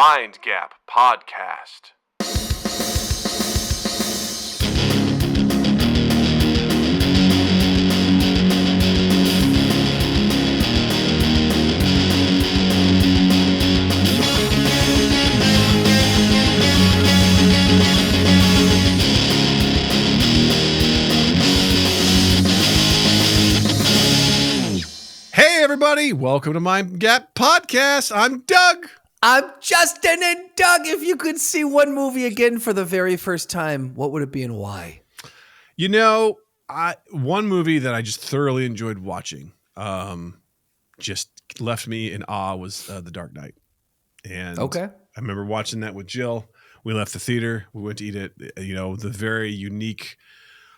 Mind Gap Podcast. Hey everybody, welcome to Mind Gap Podcast. I'm Doug. I'm Justin, and Doug, if you could see one movie again for the very first time, what would it be and why? You know, one movie that I just thoroughly enjoyed watching, just left me in awe was The Dark Knight. And Okay. I remember watching that with Jill. We left the theater. We went to eat at, the very unique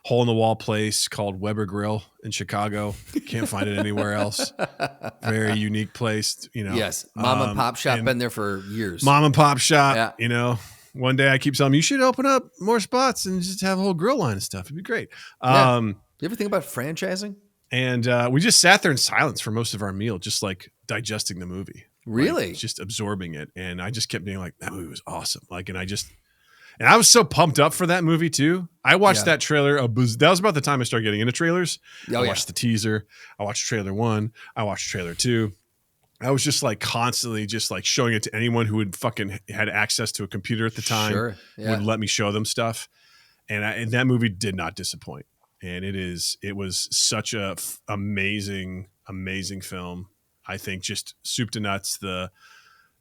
hole-in-the-wall place called Weber Grill in Chicago. Can't find it anywhere else. Very unique place, Yes, mom and pop shop, been there for years. Mom and pop shop, Yeah. One day I keep telling them, you should open up more spots and just have a whole grill line of stuff. It'd be great. Yeah. You ever think about franchising? And we just sat there in silence for most of our meal, just like digesting the movie. Really? Like, just absorbing it. And I just kept being like, that movie was awesome. And I was so pumped up for that movie too. I watched that trailer. That was about the time I started getting into trailers. I watched the teaser. I watched trailer 1. I watched trailer 2. I was just like constantly just like showing it to anyone who would fucking had access to a computer at the time. Sure. Yeah. Would let me show them stuff. And that movie did not disappoint. And it was such a amazing film. I think just soup to nuts.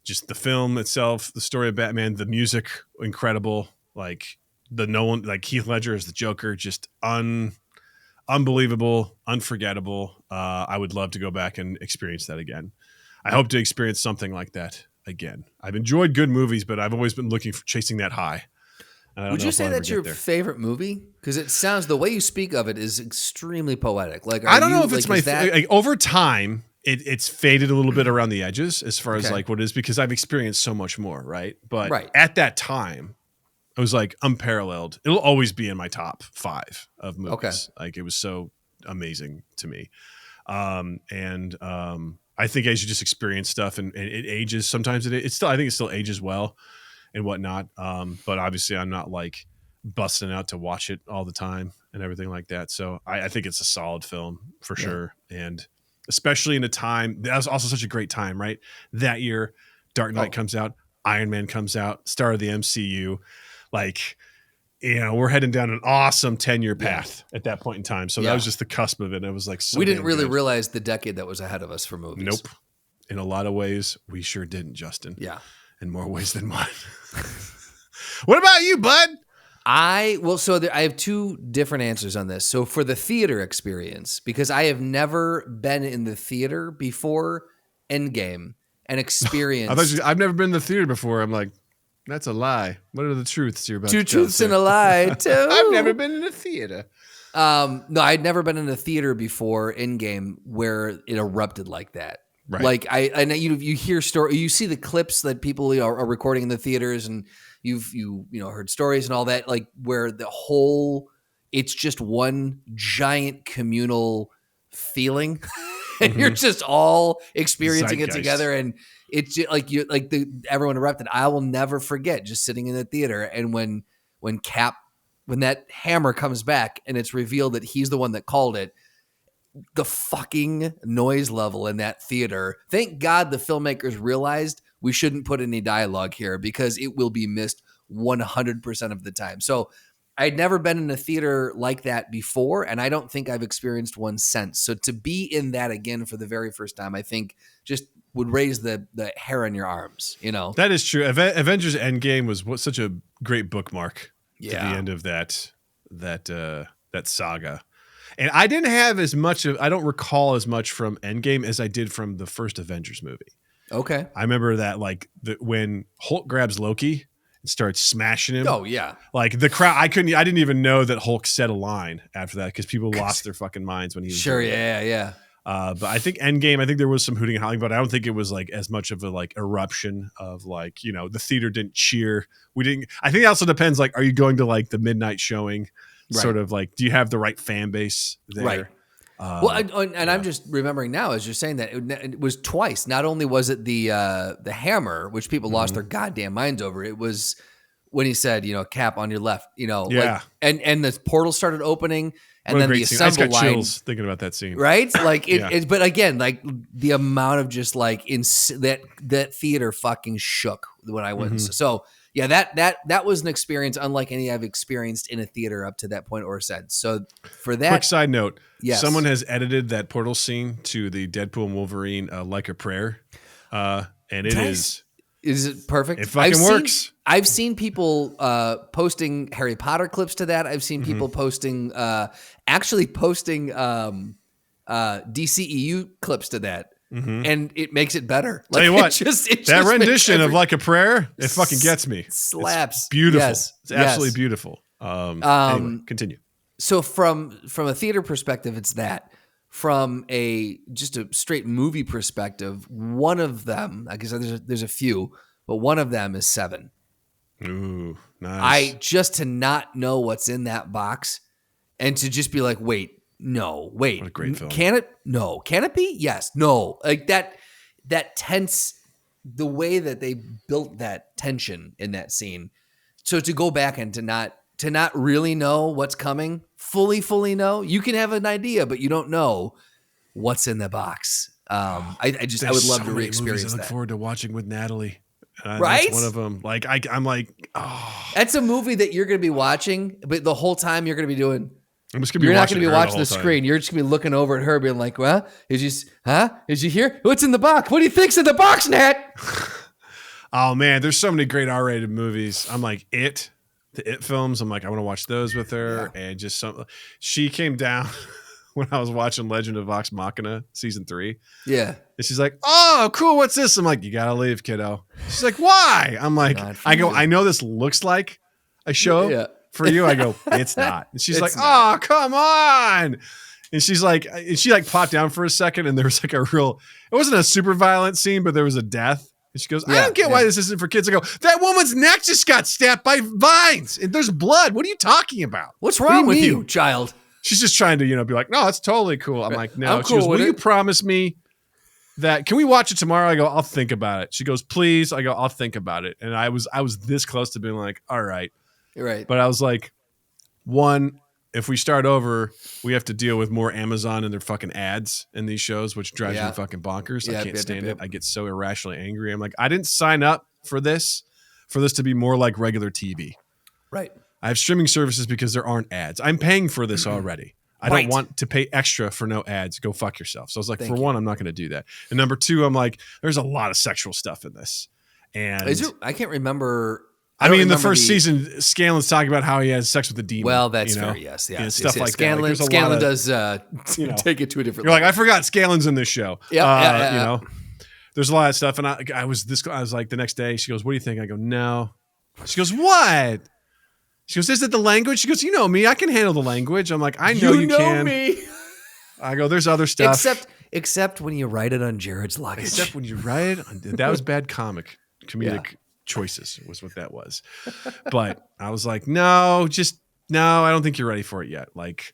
Just the film itself, the story of Batman, the music, incredible. Like Heath Ledger as the Joker, just unbelievable, unforgettable. I would love to go back and experience that again. I hope to experience something like that again. I've enjoyed good movies, but I've always been chasing that high. Would you say that's your favorite movie? Because it sounds, the way you speak of it is extremely poetic. Like, I don't know if it's my favorite. Over time, it's faded a little bit around the edges as far as like what it is, because I've experienced so much more, right? But at that time, it was like unparalleled. It'll always be in my top 5 of movies. Okay. Like, it was so amazing to me. I think as you just experience stuff and it ages, sometimes I think it still ages well and whatnot. But obviously I'm not like busting out to watch it all the time and everything like that. So I think it's a solid film for sure. And especially in a time that was also such a great time, right? That year, Dark Knight comes out, Iron Man comes out, start of the MCU. Like, we're heading down an awesome 10-year path at that point in time. So that was just the cusp of it. It was like, we didn't really realize the decade that was ahead of us for movies. Nope. In a lot of ways, we sure didn't, Justin. Yeah. In more ways than one. What about you, bud? I have 2 different answers on this. So for the theater experience, because I have never been in the theater before Endgame and experienced. I've never been in the theater before. I'm like, that's a lie. What are the truths you're about to 2 truths and a lie, too. I've never been in a theater. No, I'd never been in a theater before Endgame where it erupted like that. Right. Like you hear story, you see the clips that people are recording in the theaters, and you've heard stories and all that, like where it's just one giant communal feeling, and you're just all experiencing it together, and it's just like everyone erupted. I will never forget just sitting in the theater, and when that hammer comes back and it's revealed that he's the one that called it. The fucking noise level in that theater. Thank God the filmmakers realized we shouldn't put any dialogue here because it will be missed 100% of the time. So I'd never been in a theater like that before, and I don't think I've experienced one since. So to be in that again for the very first time, I think just would raise the hair on your arms, That is true. Avengers Endgame was such a great bookmark to the end of that saga. And I didn't have I don't recall as much from Endgame as I did from the first Avengers movie. Okay. I remember that when Hulk grabs Loki and starts smashing him. Oh yeah. Like the crowd, I didn't even know that Hulk said a line after that because people lost their fucking minds when he was sure. Yeah. But I think Endgame, there was some hooting and hollering, but I don't think it was like as much of a like eruption of like, the theater didn't cheer. I think it also depends, like, are you going to like the midnight showing? Right. Sort of like, do you have the right fan base there? Right. I'm just remembering now as you're saying that it was twice. Not only was it the hammer, which people lost their goddamn minds over. It was when he said, Cap on your left, and the portal started opening, and then the assemble line. Chills thinking about that scene, right? Like but again, like the amount of just like that theater fucking shook when I went. So yeah, that was an experience unlike any I've experienced in a theater up to that point or since. So for that, quick side note, yes. Someone has edited that portal scene to the Deadpool and Wolverine Like a Prayer, and it is. Is it perfect? It fucking works. I've seen people posting Harry Potter clips to that. I've seen people posting DCEU clips to that. And it makes it better. Tell you what, that rendition of Like a Prayer, it fucking gets me. Slaps. It's beautiful. Yes. It's absolutely beautiful. Anyway, continue. So from a theater perspective, it's that. From just a straight movie perspective, one of them, I guess there's a few, but one of them is Seven. Ooh, nice. Just to not know what's in that box and to just be like, wait. What a great film. Can it? No. Can it be? Yes. No. Like that tense, the way that they built that tension in that scene. So to go back and to not really know what's coming, fully know, you can have an idea, but you don't know what's in the box. I would love to re-experience that. I look forward to watching with Natalie. Right? That's one of them. Like I'm like, oh. That's a movie that you're going to be watching, but the whole time you're going to be doing. You're not going to be watching the screen. You're just going to be looking over at her, being like, "Well, Did you hear? What's in the box? What do you think's in the box, Nat?" Oh man, there's so many great R-rated movies. I'm like the It films. I'm like, I want to watch those with her, and just some. She came down when I was watching Legend of Vox Machina season 3. Yeah, and she's like, "Oh, cool. What's this?" I'm like, "You gotta leave, kiddo." She's like, "Why?" I'm like, I know this looks like a show. Yeah. For you, I go, it's not. And she's like, "Oh, come on!" And she's like, she like popped down for a second, and there was like it wasn't a super violent scene, but there was a death. And she goes, "I don't get why this isn't for kids." I go, "That woman's neck just got stabbed by vines, and there's blood. What are you talking about? What's wrong with you, child?" She's just trying to, be like, "No, it's totally cool." I'm like, "No." She goes, "Will you promise me that? Can we watch it tomorrow?" I go, "I'll think about it." She goes, "Please." I go, "I'll think about it." And I was this close to being like, "All right." Right. But I was like, one, if we start over, we have to deal with more Amazon and their fucking ads in these shows, which drives me fucking bonkers. I can't stand it. I get so irrationally angry. I'm like, I didn't sign up for this to be more like regular TV. Right. I have streaming services because there aren't ads. I'm paying for this already. I don't want to pay extra for no ads. Go fuck yourself. So I was like, one, I'm not going to do that. And number two, I'm like, there's a lot of sexual stuff in this. And I can't remember. I mean, in the first season, Scanlan's talking about how he has sex with a demon. Well, that's fair. Yes, yeah, stuff like Scanlan, that. Like, Scanlan does take it to a different. You're like, I forgot Scanlan's in this show. Yeah, there's a lot of stuff, and I was like the next day. She goes, "What do you think?" I go, "No." She goes, "What?" She goes, "Is it the language?" She goes, "You know me. I can handle the language." I'm like, "I know you can." Me. I go, "There's other stuff." Except when you write it on Jared's luggage. Except when you write it. That was bad comedic choices was what that was. But I was like, no, I don't think you're ready for it yet. Like,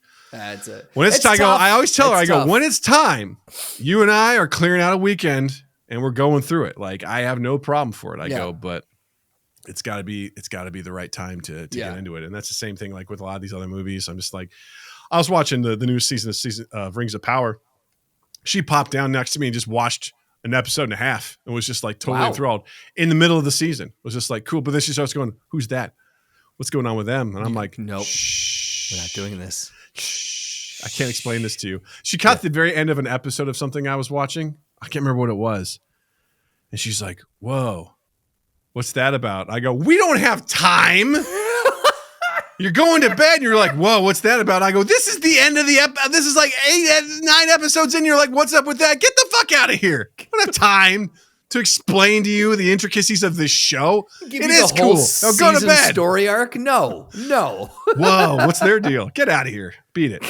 when it's time, I always tell her, I go, when it's time, you and I are clearing out a weekend and we're going through it. Like, I have no problem for it. I go, but it's gotta be the right time to get into it. And that's the same thing, like with a lot of these other movies. I'm just like, I was watching the new season of Rings of Power. She popped down next to me and just watched an episode and a half and was just like totally enthralled in the middle of the season. It was just like, cool. But then she starts going, "Who's that? What's going on with them?" And I'm like, nope, shh, we're not doing this. Shh. I can't explain this to you. She caught the very end of an episode of something I was watching. I can't remember what it was. And she's like, "Whoa, what's that about?" I go, "We don't have time." You're going to bed and you're like, "Whoa, what's that about?" I go, "This is the end of the episode. This is like 9 episodes in. You're like, what's up with that? Get the fuck out of here. I don't have time to explain to you the intricacies of this show. It is cool. Now go to bed." Story arc? No. Whoa, what's their deal? Get out of here. Beat it.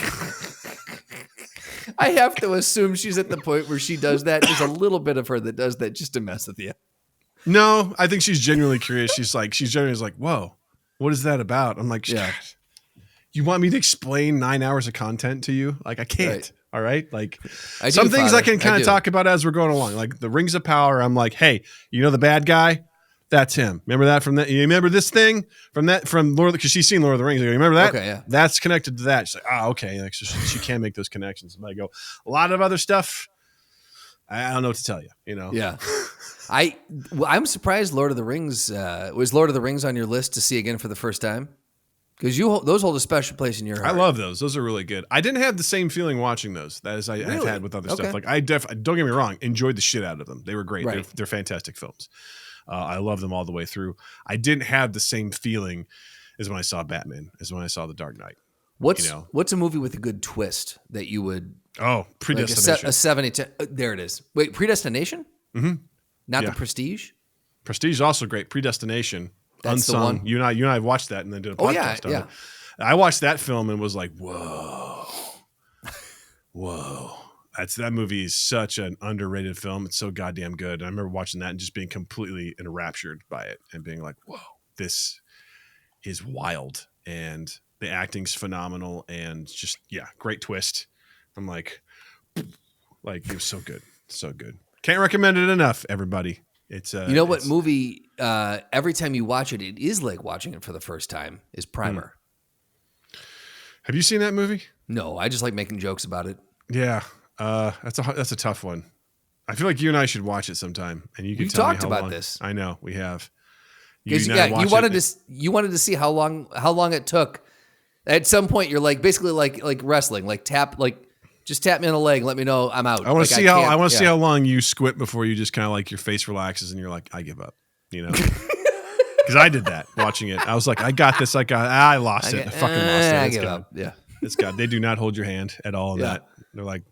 I have to assume she's at the point where she does that. There's a little bit of her that does that just to mess with you. No, I think she's genuinely curious. She's genuinely like, "Whoa. What is that about?" I'm like, "You want me to explain 9 hours of content to you? Like, I can't. All right. Like I some do, things Father. I can kind I of do. talk about as we're going along. Like the Rings of Power. I'm like, hey, you know the bad guy? That's him. Remember that from that? You remember this thing from Lord? Because she's seen Lord of the Rings. I go, you remember that? Okay, yeah. That's connected to that. She's like, okay. Like, so she can make those connections. And I go, a lot of other stuff. I don't know what to tell you. You know? Yeah. I'm surprised Lord of the Rings was Lord of the Rings on your list to see again for the first time. Because those hold a special place in your heart. I love those. Those are really good. I didn't have the same feeling watching those as I've had with other stuff. Like don't get me wrong, enjoyed the shit out of them. They were great. Right. They're fantastic films. I love them all the way through. I didn't have the same feeling as when I saw Batman, as when I saw The Dark Knight. What's a movie with a good twist that you would? Oh, Predestination. Like a 70. There it is. Wait, Predestination? Mm-hmm. Not Yeah. The Prestige? Prestige is also great. Predestination. That's the Unsung. one. You and I watched that and then did a podcast on it. I watched that film and was like, whoa. That movie is such an underrated film. It's so goddamn good. And I remember watching that and just being completely enraptured by it and being like, whoa, this is wild. And the acting's phenomenal and just, great twist. I'm like it was so good. So good. Can't recommend it enough, everybody. It's what movie every time you watch it, it is like watching it for the first time is Primer. Have you seen that movie? No, I just like making jokes about it. Yeah. That's a tough one. I feel like you and I should watch it sometime and you can We've tell me talked how about long. this. I know we have. You wanted to see how long it took. At some point you're like basically like wrestling, just tap me on the leg and let me know I'm out. I want to see how long you squint before you just kind of like your face relaxes and you're like, I give up, you know? Because I did that watching it. I was like, I got this. I lost it. I fucking lost it. I give up. Yeah. It's God. They do not hold your hand at all in that. They're like,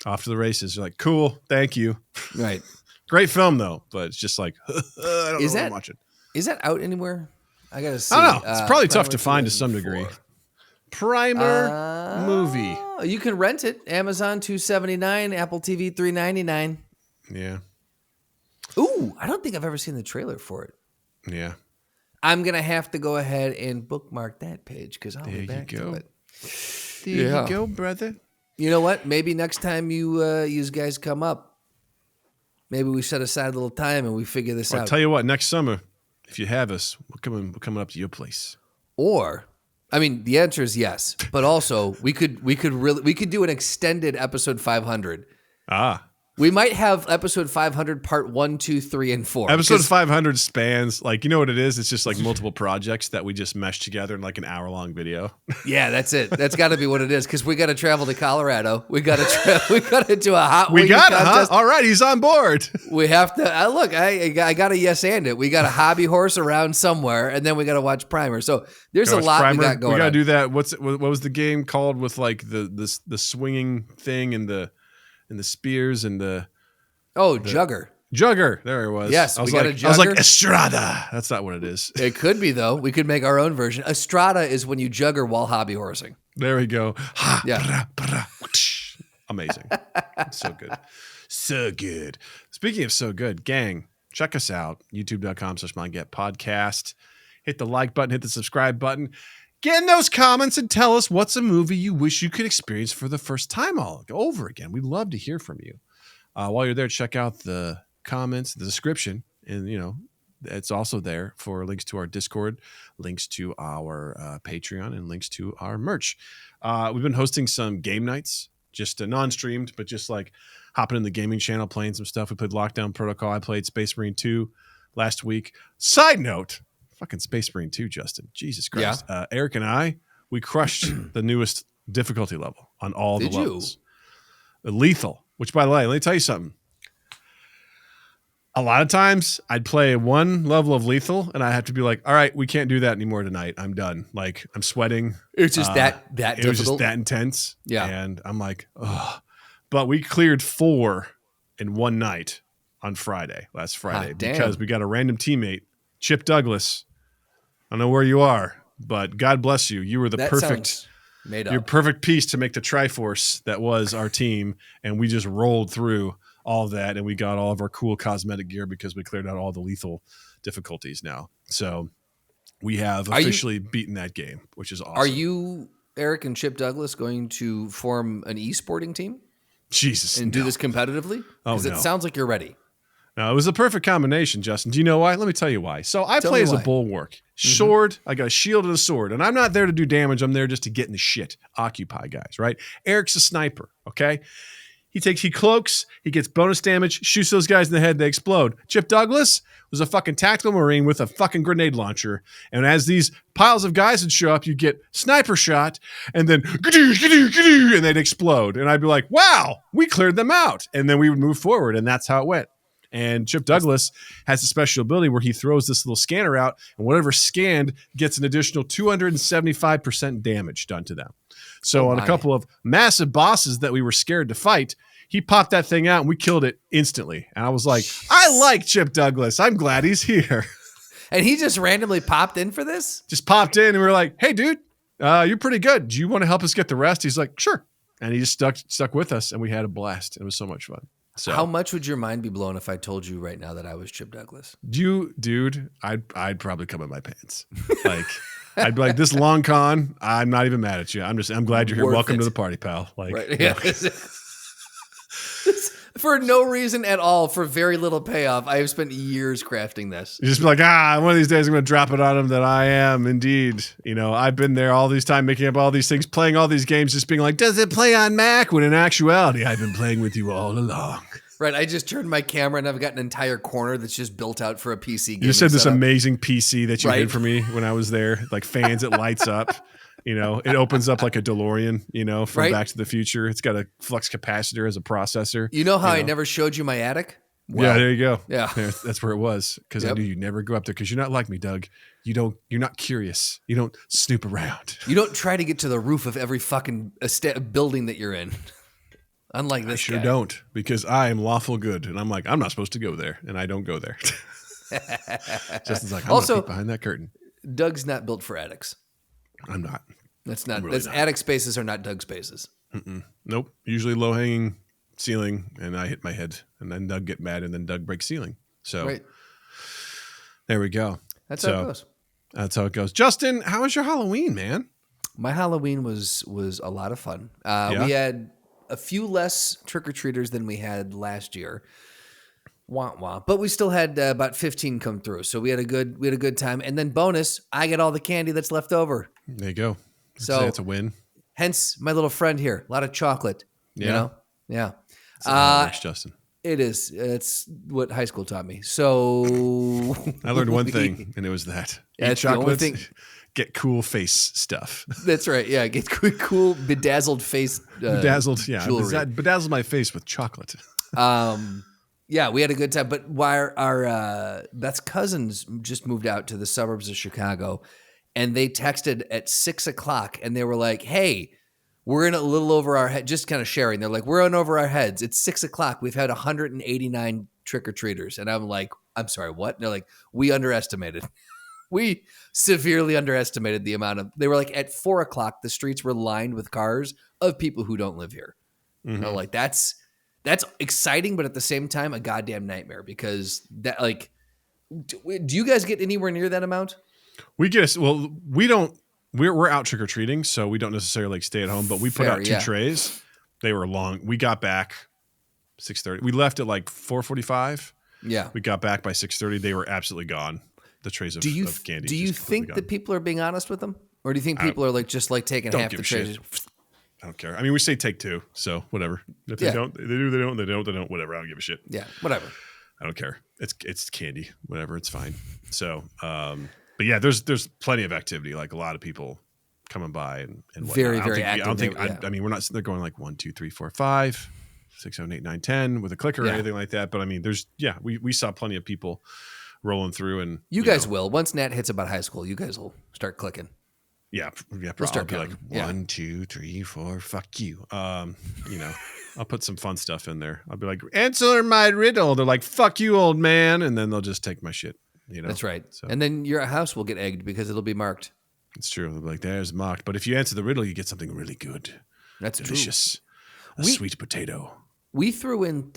off to the races. They're like, cool. Thank you. Right. Great film though, but it's just like, I don't know what I'm watching. Is that out anywhere? I gotta see. I don't know. It's probably tough to find to some degree. Primer movie. You can rent it. Amazon $279, Apple TV $399. Yeah. Ooh, I don't think I've ever seen the trailer for it. Yeah. I'm gonna have to go ahead and bookmark that page because I'll be back to it. There you go, brother. You know what? Maybe next time you guys come up, maybe we set aside a little time and we figure this out. I'll tell you what. Next summer, if you have us, we're coming up to your place. Or, I mean, the answer is yes, but also we could do an extended episode 500. We might have episode 500 part 1, 2, 3, and 4. Episode 500 spans, like, you know what it is? It's just like multiple projects that we just mesh together in like an hour-long video. Yeah, that's it. That's got to be what it is because we got to travel to Colorado. We got to do a hot wing contest. All right, he's on board. We have to look. I got to yes and it. We got a hobby horse around somewhere, and then we got to watch Primer. So there's a lot Primer. we got going. We got to do that. What was the game called with like the swinging thing and the spears and the Jugger. Jugger. There it was. Yes, we got a I was like Jugger. Estrada. That's not what it is. It could be though. We could make our own version. Estrada is when you jugger while hobby horsing. There we go. Yeah. Amazing. So good. So good. Speaking of so good, gang, check us out. YouTube.com/MindGapPodcast. Hit the like button, hit the subscribe button. Get in those comments and tell us what's a movie you wish you could experience for the first time all over again. We'd love to hear from you. While you're there, check out the comments, the description, and it's also there for links to our Discord, links to our Patreon, and links to our merch. We've been hosting some game nights, just non-streamed, but just like hopping in the gaming channel, playing some stuff. We played Lockdown Protocol. I played Space Marine 2 last week. Side note, fucking Space Marine 2, Justin. Jesus Christ. Yeah. Eric and I, we crushed the newest difficulty level on all the levels. Lethal, which, by the way, let me tell you something. A lot of times I'd play one level of lethal and I have to be like, all right, we can't do that anymore tonight. I'm done. Like, I'm sweating. It's just that difficult. It was just that intense. Yeah. And I'm like, ugh. But we cleared 4 in one night on last Friday, because we got a random teammate, Chip Douglas. I don't know where you are, but God bless you. You were the perfect piece to make the Triforce that was our team. And we just rolled through all of that, and we got all of our cool cosmetic gear because we cleared out all the lethal difficulties now. So we have officially beaten that game, which is awesome. Are you, Eric and Chip Douglas, going to form an e-sporting team? Jesus. and do this competitively? Oh, Because no. it sounds like you're ready. No, it was a perfect combination, Justin. Do you know why? Let me tell you why. So I Tell play me as a why. bulwark. Sword, I got a shield and a sword. And I'm not there to do damage. I'm there just to get in the shit. Occupy guys, right? Eric's a sniper, okay? He cloaks, he gets bonus damage, shoots those guys in the head, they explode. Chip Douglas was a fucking tactical marine with a fucking grenade launcher. And as these piles of guys would show up, you get sniper shot, and then and they'd explode. And I'd be like, wow, we cleared them out. And then we would move forward, and that's how it went. And Chip Douglas has a special ability where he throws this little scanner out, and whatever scanned gets an additional 275% damage done to them. So on a couple of massive bosses that we were scared to fight, he popped that thing out and we killed it instantly. And I was like, I like Chip Douglas. I'm glad he's here. And he just randomly popped in for this? Just popped in and we were like, hey, dude, you're pretty good. Do you want to help us get the rest? He's like, sure. And he just stuck with us and we had a blast. It was so much fun. So How much would your mind be blown if I told you right now that I was Chip Douglas? Dude, I'd probably come in my pants. Like, I'd be like, this long con, I'm not even mad at you. I'm glad you're here. Worth Welcome it. to the party, pal. Like, Right. yeah. Yeah. For no reason at all, for very little payoff, I have spent years crafting this. You just be like, one of these days I'm going to drop it on him that I am indeed. You know, I've been there all these time making up all these things, playing all these games, just being like, does it play on Mac? When in actuality, I've been playing with you all along. Right, I just turned my camera and I've got an entire corner that's just built out for a PC game. You said this setup. amazing PC that you Right. did for me when I was there, like fans, it lights up. You know, it opens up like a DeLorean, you know, from Right. Back to the Future. It's got a flux capacitor as a processor. You know how I know? never showed you my attic? Yeah, there you go. Yeah. That's where it was. Because I Yep. knew you'd never go up there because you're not like me, Doug. You're not curious. You don't snoop around. You don't try to get to the roof of every fucking building that you're in. Unlike this I sure guy. don't, because I am lawful good. And I'm like, I'm not supposed to go there. And I don't go there. Justin's like, I'm Also- gonna peek behind that curtain. Doug's not built for attics. I'm not. That's not. really That's not. attic spaces are not Doug spaces. Nope. Usually low hanging ceiling and I hit my head and then Doug get mad and then Doug breaks ceiling. So Right. there we go. That's how it goes. That's how it goes. Justin, how was your Halloween, man? My Halloween was a lot of fun. Yeah? We had a few less trick-or-treaters than we had last year. Wah, wah. But we still had about 15 come through. So we had a good time. And then bonus, I get all the candy that's left over. There you go. So- That's a win. Hence my little friend here. A lot of chocolate. You Yeah. know? Yeah. That's how it works, Justin. It is. It's what high school taught me. So I learned one thing, and it was that. Yeah, Eat it's the only chocolates, thing- get cool face stuff. That's right. Yeah. Get cool bedazzled face. Bedazzled, yeah. Jewelry. Bedazzled my face with chocolate. Yeah, we had a good time. But while our Beth's cousins just moved out to the suburbs of Chicago, and they texted at 6:00, and they were like, "Hey, we're in a little over our head." Just kind of sharing. They're like, "We're in over our heads. It's 6:00. We've had 189 trick or treaters," and I'm like, "I'm sorry, what?" And they're like, "We underestimated." We severely underestimated the amount of. They were like, at 4:00, the streets were lined with cars of people who don't live here. Mm-hmm. And I'm like, that's exciting, but at the same time, a goddamn nightmare because that like, do you guys get anywhere near that amount? We don't. We're out trick or treating, so we don't necessarily like stay at home. But we put Fair, out two yeah. trays. They were long. We got back 6:30. We left at like 4:45. Yeah. We got back by 6:30. They were absolutely gone. The trays of candy. Do you just completely think that gone. people are being honest with them, or do you think people are like just like taking don't half give the a shit. trays? I don't care. I mean, we say take two, so whatever. If they Yeah. don't, they do. They don't. They don't. They don't. Whatever. I don't give a shit. Yeah, whatever. I don't care. It's candy. Whatever. It's fine. So, but yeah, there's plenty of activity. Like a lot of people coming by and whatnot. Very, I don't very think- I don't active. think. Yeah. I mean, we're not sitting there going like 1, 2, 3, 4, 5, 6, 7, 8, 9, 10 with a clicker or Yeah. anything like that. But I mean, we saw plenty of people rolling through, and You guys know, will. Once Nat hits about high school, you guys will start clicking. Yeah, We'll probably start be like counting. Yeah. 1, 2, 3, 4. Fuck you. You know, I'll put some fun stuff in there. I'll be like, answer my riddle. They're like, fuck you, old man, and then they'll just take my shit. You know, That's right. So And then your house will get egged because it'll be marked. it's true. They'll be like, there's mocked. But if you answer the riddle, you get something really good, That's true. delicious, a We- sweet potato. We threw in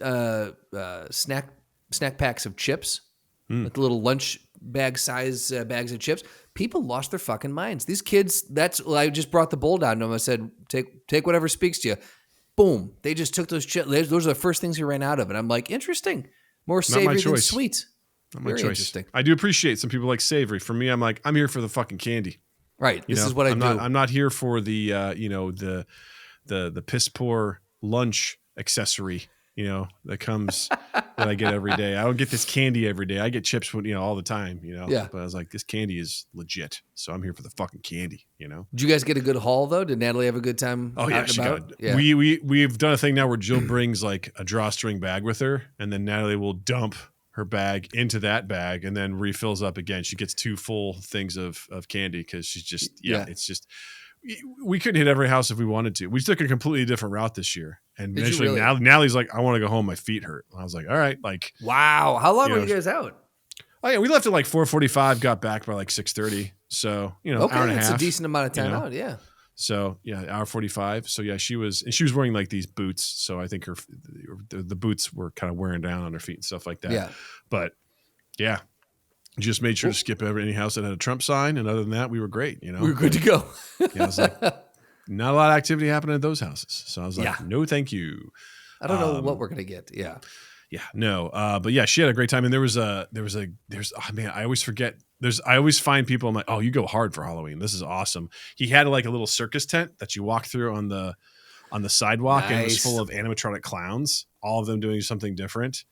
snack packs of chips, like little lunch bag size bags of chips. People lost their fucking minds. These kids. I just brought the bowl down to them. I said, "Take whatever speaks to you." boom, they just took those chips. Those are the first things we ran out of. And I'm like, interesting. More savory than sweet. Not my Very choice. interesting. I do appreciate some people like savory. For me, I'm like, I'm here for the fucking candy. Right. This is what I do. I'm not here for the the piss poor lunch accessory, that comes that I get every day. I don't get this candy every day. I get chips all the time, Yeah. But I was like, this candy is legit. So I'm here for the fucking candy, Did you guys get a good haul though? Did Natalie have a good time? Oh yeah, she about? got. Yeah. We've done a thing now where Jill brings like a drawstring bag with her, and then Natalie will dump her bag into that bag and then refills up again. She gets 2 full things of candy because she's just it's just we couldn't hit every house if we wanted to. We took a completely different route this year, and eventually Natalie's like, I want to go home, my feet hurt. And I was like, all right, like, wow, how long were you guys out? Oh yeah, we left at like 4:45, got back by like 6:30. So hour and a half. That's a decent amount of time out. Yeah. So yeah, hour 45. So yeah, she was wearing like these boots. So I think the boots were kind of wearing down on her feet and stuff like that. Yeah. But yeah, just made sure to skip any house that had a Trump sign, and other than that, we were great. We were good to go. I was like, not a lot of activity happening at those houses. So I was like, no, thank you. I don't know what we're gonna get. Yeah. Yeah, no. But yeah, she had a great time. And there's I always forget. I always find people, I'm like, oh, you go hard for Halloween. This is awesome. He had like a little circus tent that you walk through on the sidewalk. Nice. And it was full of animatronic clowns, all of them doing something different.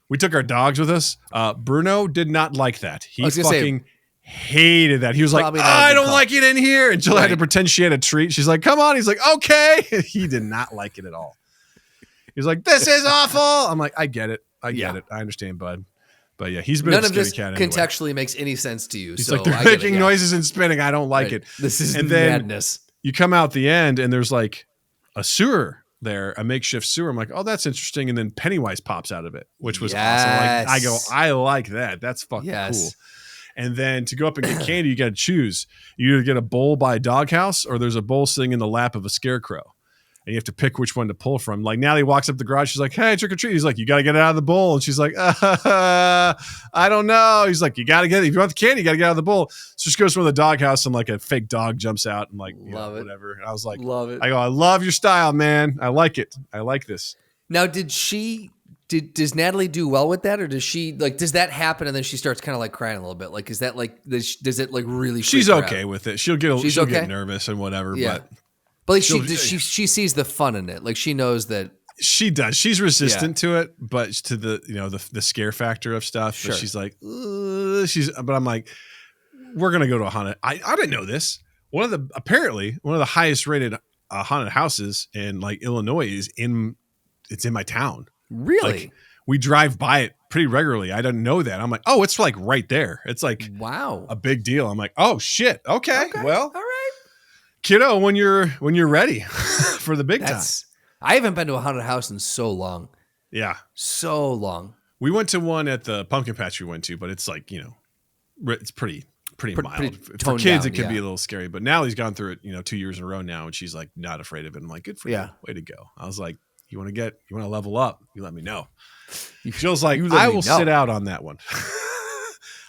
We took our dogs with us. Bruno did not like that. He fucking hated that. He was like, I don't like it in here. And Jill had to pretend she had a treat. She's like, come on. He's like, okay. He did not like it at all. He's like, this is awful. I'm like, I get it. I get it. I understand, bud. But yeah, he's been none a of this cat anyway. Contextually makes any sense to you. He's so like, they're making noises and spinning. I don't like it. This is and madness. You come out the end and there's like a sewer there, a makeshift sewer. I'm like, oh, that's interesting. And then Pennywise pops out of it, which was awesome. Like, I go, I like that. That's fucking cool. And then to go up and get candy, you got to choose. You either get a bowl by a doghouse or there's a bowl sitting in the lap of a scarecrow. And you have to pick which one to pull from. Like Natalie walks up the garage. She's like, hey, trick or treat. He's like, you got to get it out of the bowl. And she's like, I don't know. He's like, you got to get it. If you want the candy, you got to get out of the bowl. So she goes from the doghouse and like a fake dog jumps out and like, whatever. And I was like, love it. I go, I love your style, man. I like it. I like this. Now, does Natalie do well with that? Or does she does that happen? And then she starts kind of like crying a little bit. Like, is that like, does it like really, she's okay with it. She'll get get nervous and whatever, but like she sees the fun in it. Like she knows that she does. She's resistant to it, but to the the scare factor of stuff. Sure. But she's like, but I'm like, we're gonna go to a haunted. I didn't know this. One of the highest rated haunted houses in like Illinois is in my town. Really? Like, we drive by it pretty regularly. I didn't know that. I'm like, oh, it's like right there. It's like wow, a big deal. I'm like, oh shit. Okay. Well, all right. Kiddo, when you're ready for the big time. I haven't been to a haunted house in so long. Yeah. So long. We went to one at the pumpkin patch we went to, but it's like, it's pretty mild. For kids, it can be a little scary. But now he's gone through it, 2 years in a row now, and she's like not afraid of it. I'm like, good for you. Way to go. I was like, you want to level up? You let me know. Jill's like, I will sit out on that one.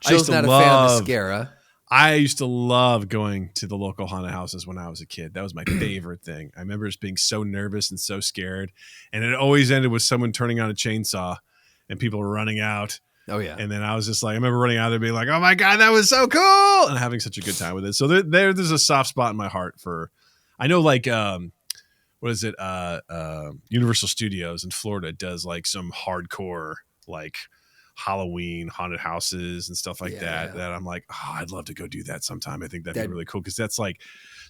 Jill's not a fan of the scare. I used to love going to the local haunted houses when I was a kid. That was my favorite thing. I remember just being so nervous and so scared. And it always ended with someone turning on a chainsaw and people running out. Oh, yeah. And then I was just like, I remember running out there being like, oh, my God, that was so cool. And having such a good time with it. So there's a soft spot in my heart for, I know like, what is it? Universal Studios in Florida does like some hardcore, like, Halloween haunted houses and stuff like that I'm like, oh, I'd love to go do that sometime. I think that'd be really cool because that's like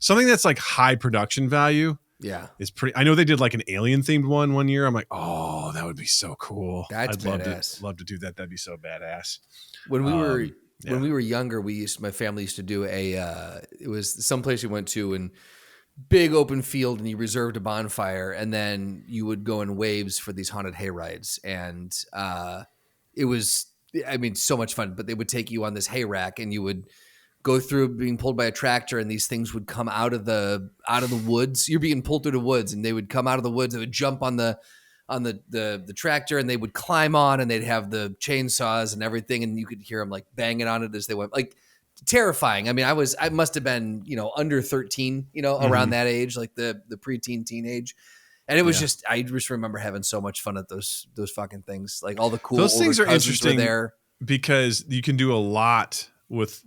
something that's like high production value. Yeah, is pretty. I know they did like an alien themed one year. I'm like, oh, that would be so cool. I'd badass. love to do that. That'd be so badass. When we were younger, my family used to do it was someplace we went to and big open field, and you reserved a bonfire, and then you would go in waves for these haunted hay rides, and it was, so much fun. But they would take you on this hay rack, and you would go through being pulled by a tractor, and these things would come out of the woods. You're being pulled through the woods, and they would come out of the woods. They would jump on the tractor, and they would climb on, and they'd have the chainsaws and everything, and you could hear them like banging on it as they went. Like terrifying. I must have been under 13, around that age, like the preteen teenage. And it was just, I just remember having so much fun at those fucking things. Like all the cool Those older things are cousins interesting were there. because you can do a lot with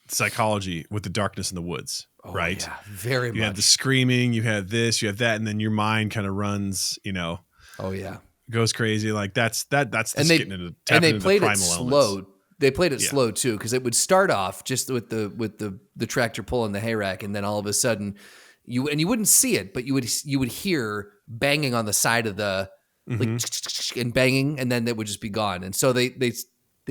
psychology with the darkness in the woods, right? Yeah, very much. You have the screaming, you have this, you have that, and then your mind kind of runs, Oh yeah. goes crazy. Like that's just And getting into tapping and they into played the it primal slow. elements. They played it slow too, because it would start off just with the tractor pulling the hay rack, and then all of a sudden you wouldn't see it, but you would hear banging on the side of the like and banging, and then it would just be gone. And so they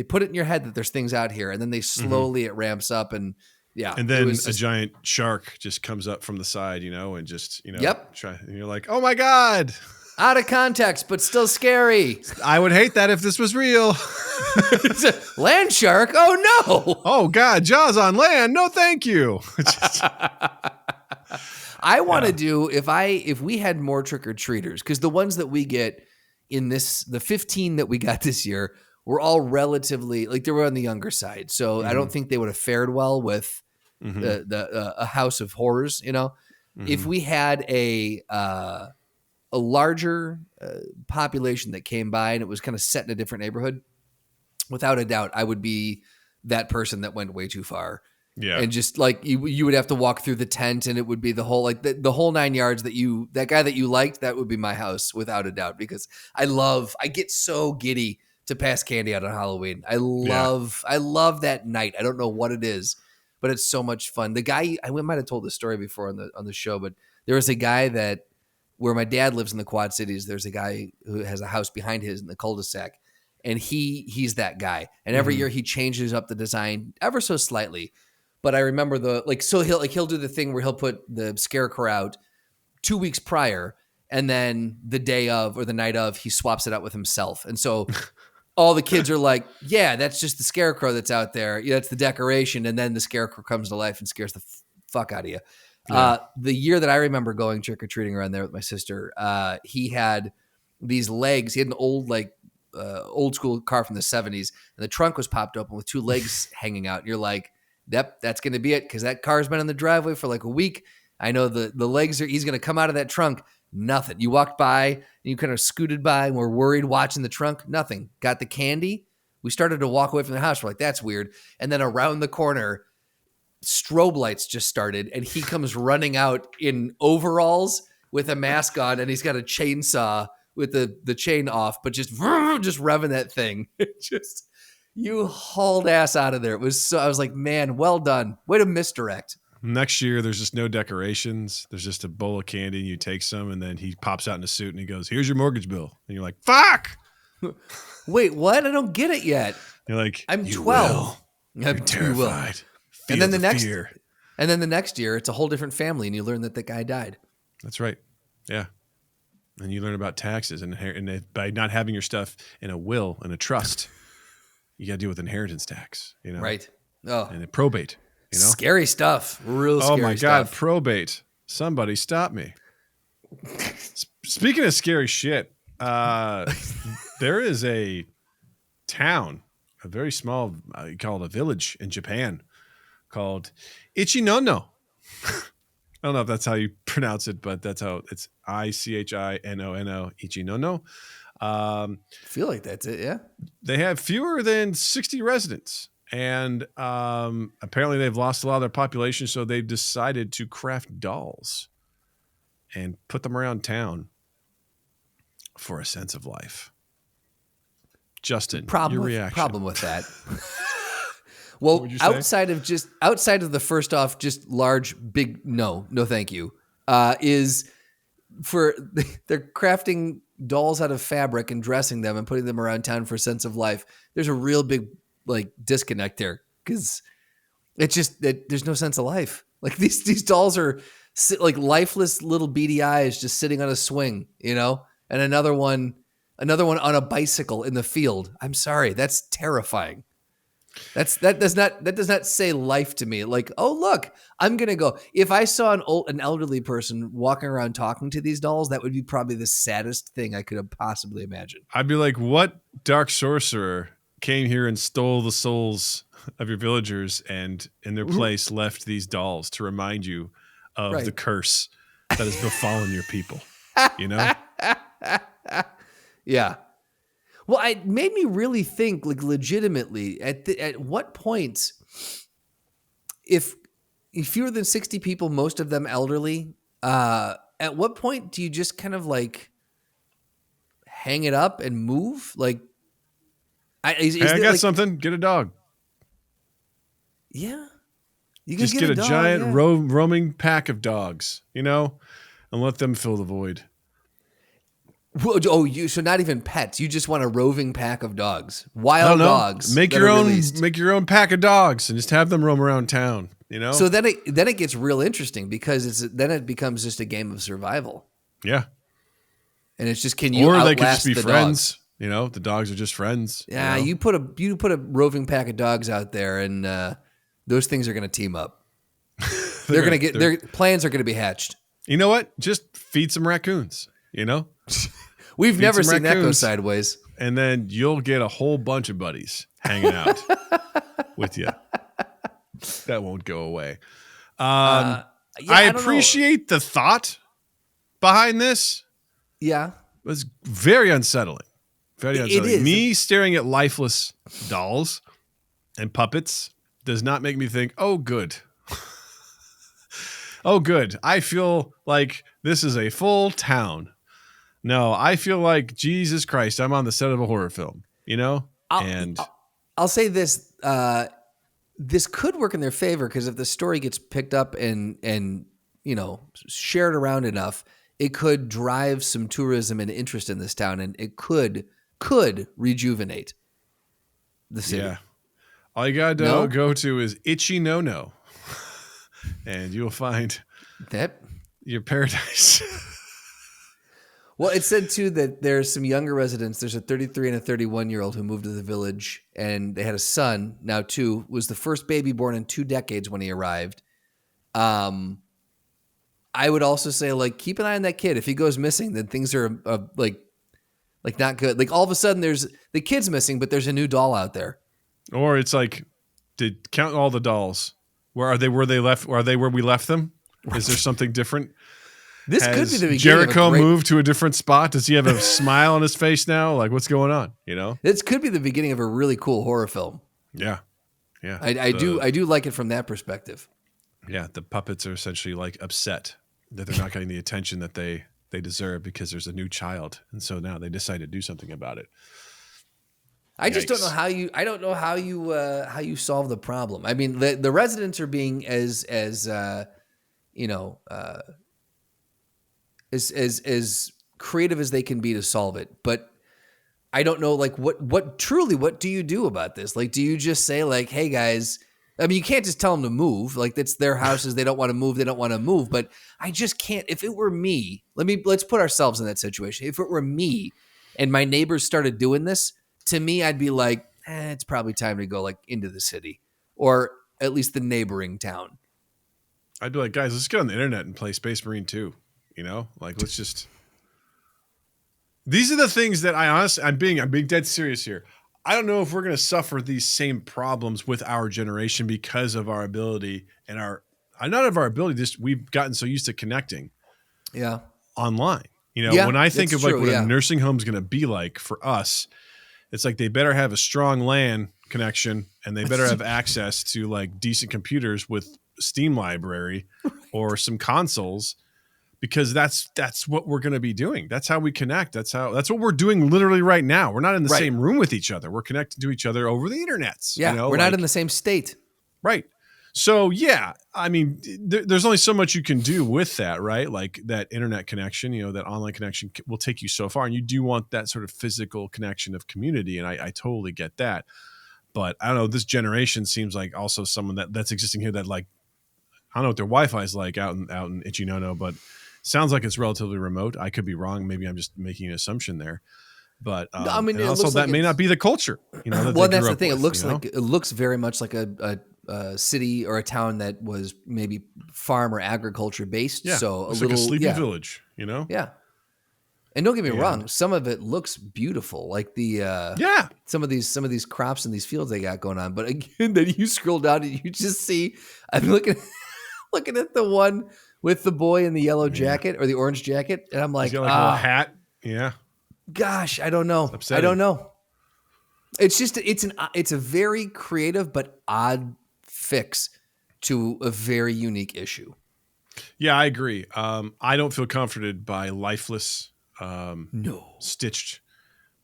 put it in your head that there's things out here, and then they slowly it ramps up, and And then a giant shark just comes up from the side, and just try, and you're like, oh my god. Out of context, but still scary. I would hate that if this was real. Land shark? Oh no! Oh God, Jaws on land? No, thank you. I want to do if we had more trick or treaters, because the ones that we get in the 15 that we got this year were all relatively like they were on the younger side, so I don't think they would have fared well with a house of horrors. If we had a larger population that came by and it was kind of set in a different neighborhood, without a doubt, I would be that person that went way too far. Yeah. And just like you would have to walk through the tent, and it would be the whole, like the whole 9 yards that guy that you liked, that would be my house without a doubt, because I get so giddy to pass candy out on Halloween. I love that night. I don't know what it is, but it's so much fun. The guy, I might have told this story before on the show, but there was a guy where my dad lives in the Quad Cities, there's a guy who has a house behind his in the cul-de-sac, and he's that guy. And every year he changes up the design ever so slightly. But I remember he'll do the thing where he'll put the scarecrow out 2 weeks prior, and then the day of or the night of, he swaps it out with himself. And so all the kids are like, yeah, that's just the scarecrow that's out there. Yeah, it's the decoration. And then the scarecrow comes to life and scares the fuck out of you. Yeah. The year that I remember going trick-or-treating around there with my sister, he had these legs. He had an old school car from the 70s, and the trunk was popped open with two legs hanging out. And you're like, yep, that's going to be it, because that car's been in the driveway for like a week. I know the legs he's going to come out of that trunk. Nothing. You walked by, and you kind of scooted by, and we're worried watching the trunk. Nothing. Got the candy. We started to walk away from the house. We're like, that's weird. And then around the corner, strobe lights just started, and he comes running out in overalls with a mask on, and he's got a chainsaw with the chain off, but just revving that thing. Just you hauled ass out of there. It was I was like, man, well done. Way to misdirect. Next year, there's just no decorations. There's just a bowl of candy, and you take some, and then he pops out in a suit, and he goes, here's your mortgage bill. And you're like, fuck! Wait, what? I don't get it yet. You're like, I'm you 12. will. I'm You're terrified. Feel and then the next year, it's a whole different family, and you learn that the guy died. That's right. Yeah. And you learn about taxes and by not having your stuff in a will and a trust, you got to deal with inheritance tax, Right. Oh, and a probate, Scary stuff. Real scary stuff. Oh my God, probate. Somebody stop me. Speaking of scary shit, there is a town, a very small, you call it a village in Japan, called Ichinono. I don't know if that's how you pronounce it, but that's how it's Ichinono, Ichinono. I feel like that's it, yeah. They have fewer than 60 residents, and apparently they've lost a lot of their population, so they've decided to craft dolls and put them around town for a sense of life. Justin, your reaction. Problem with that. Well, outside of the first off, just large, big, no thank you, is for they're crafting dolls out of fabric and dressing them and putting them around town for a sense of life. There's a real big disconnect there, because it's just that there's no sense of life. Like these dolls are like lifeless little beady eyes just sitting on a swing, and another one on a bicycle in the field. I'm sorry, that's terrifying. That does not say life to me. Like, oh look, I'm gonna go. If I saw an elderly person walking around talking to these dolls, that would be probably the saddest thing I could have possibly imagined. I'd be like, what dark sorcerer came here and stole the souls of your villagers and in their place left these dolls to remind you of the curse that has befallen your people? You know? Yeah. Well, it made me really think, like, legitimately, at what point, if fewer than 60 people, most of them elderly, at what point do you just kind of like hang it up and move? Like, is Hey, I there got like, something. Get a dog. yeah, you can Just get get a a dog, giant yeah. roaming pack of dogs, you know, and let them fill the void. Oh, so not even pets. You just want a roving pack of dogs, I don't wild know. dogs Make that your are own. released. Make your own pack of dogs and just have them roam around town. You know. So then it gets real interesting because then it becomes just a game of survival, Yeah. and it's just, can you Or they could just outlast be the friends. dogs? You know, the dogs are just friends. Yeah, You know? you put a roving pack of dogs out there, and those things are going to team up. They're going to get their plans are going to be hatched. You know what? Just feed some raccoons. You know, We've Feed never some seen that go raccoons. sideways. And then you'll get a whole bunch of buddies hanging out with you. That won't go away. Yeah, I I don't know. appreciate the thought behind this. Yeah, It was very unsettling. Very It unsettling. is. Me staring at lifeless dolls and puppets does not make me think, oh, good. Oh, good. I feel like this is a full town. No, I feel like, Jesus Christ, I'm on the set of a horror film, you know? I'll say this. This could work in their favor because if the story gets picked up and shared around enough, it could drive some tourism and interest in this town, and it could rejuvenate the city. Yeah. All you got to No? go to is ichinono, and you'll find That your paradise. Well, it said too that there's some younger residents. There's a 33 and a 31-year-old who moved to the village, and they had a son, now two, was the first baby born in 2 decades when he arrived. I would also say, like, keep an eye on that kid. If he goes missing, then things are like not good. Like, all of a sudden there's the kid's missing, but there's a new doll out there. Or it's like, did count all the dolls. Where are they? Where they left? Are they where we left them? Is there something different? This could be Has the beginning Jericho of a great, moved to a different spot? Does he have a smile on his face now? Like, what's going on? You know? This could be the beginning of a really cool horror film. Yeah. Yeah. I do like it from that perspective. Yeah. The puppets are essentially like upset that they're not getting the attention that they deserve because there's a new child. And so now they decide to do something about it. I just don't Yikes. know how you solve the problem. I mean, the residents are being as creative as they can be to solve it. But I don't know, like, what do you do about this? Like, do you just say, like, hey guys, I mean, you can't just tell them to move. Like, that's their houses. They don't want to move. They don't want to move. But I just can't. If it were me, let's put ourselves in that situation. If it were me and my neighbors started doing this, to me, I'd be like, it's probably time to go, like, into the city or at least the neighboring town. I'd be like, guys, let's get on the internet and play Space Marine 2. You know, like, let's just. These are the things that I'm being dead serious here. I don't know if we're going to suffer these same problems with our generation because of our ability and not of our ability, just we've gotten so used to connecting. Yeah. Online. You know, Yeah, when I think that's of like true, what yeah. a nursing home is going to be like for us, it's like they better have a strong LAN connection and they better have access to like decent computers with Steam library or some consoles, because that's what we're going to be doing. That's how we connect. That's what we're doing literally right now. We're not in the Right. same room with each other. We're connected to each other over the internets. Yeah. You know, We're not like- in the same state. Right. So, yeah, I mean, there's only so much you can do with that, right? Like that internet connection, you know, that online connection will take you so far. And you do want that sort of physical connection of community. And I totally get that. But I don't know, this generation seems like also someone that's existing here that, like, I don't know what their Wi-Fi is like out in Ichinono, but sounds like it's relatively remote. I could be wrong. Maybe I'm just making an assumption there. But No, I mean, and it also looks that like may it's- not be the culture. You know, that Well, they that's grew the up thing. with, It looks very much like a city or a town that was maybe farm or agriculture based. Yeah, So it's a little like a sleepy yeah, village. You know. yeah. And don't get me And- wrong, some of it looks beautiful, like the Yeah. some of these crops and these fields they got going on. But again, then you scroll down and you just see. I'm looking looking at the one with the boy in the yellow jacket or the orange jacket, and I'm like, He's got like a little hat. Yeah. Gosh, I don't know. I don't know. It's just it's a very creative but odd fix to a very unique issue. Yeah, I agree. I don't feel comforted by lifeless, stitched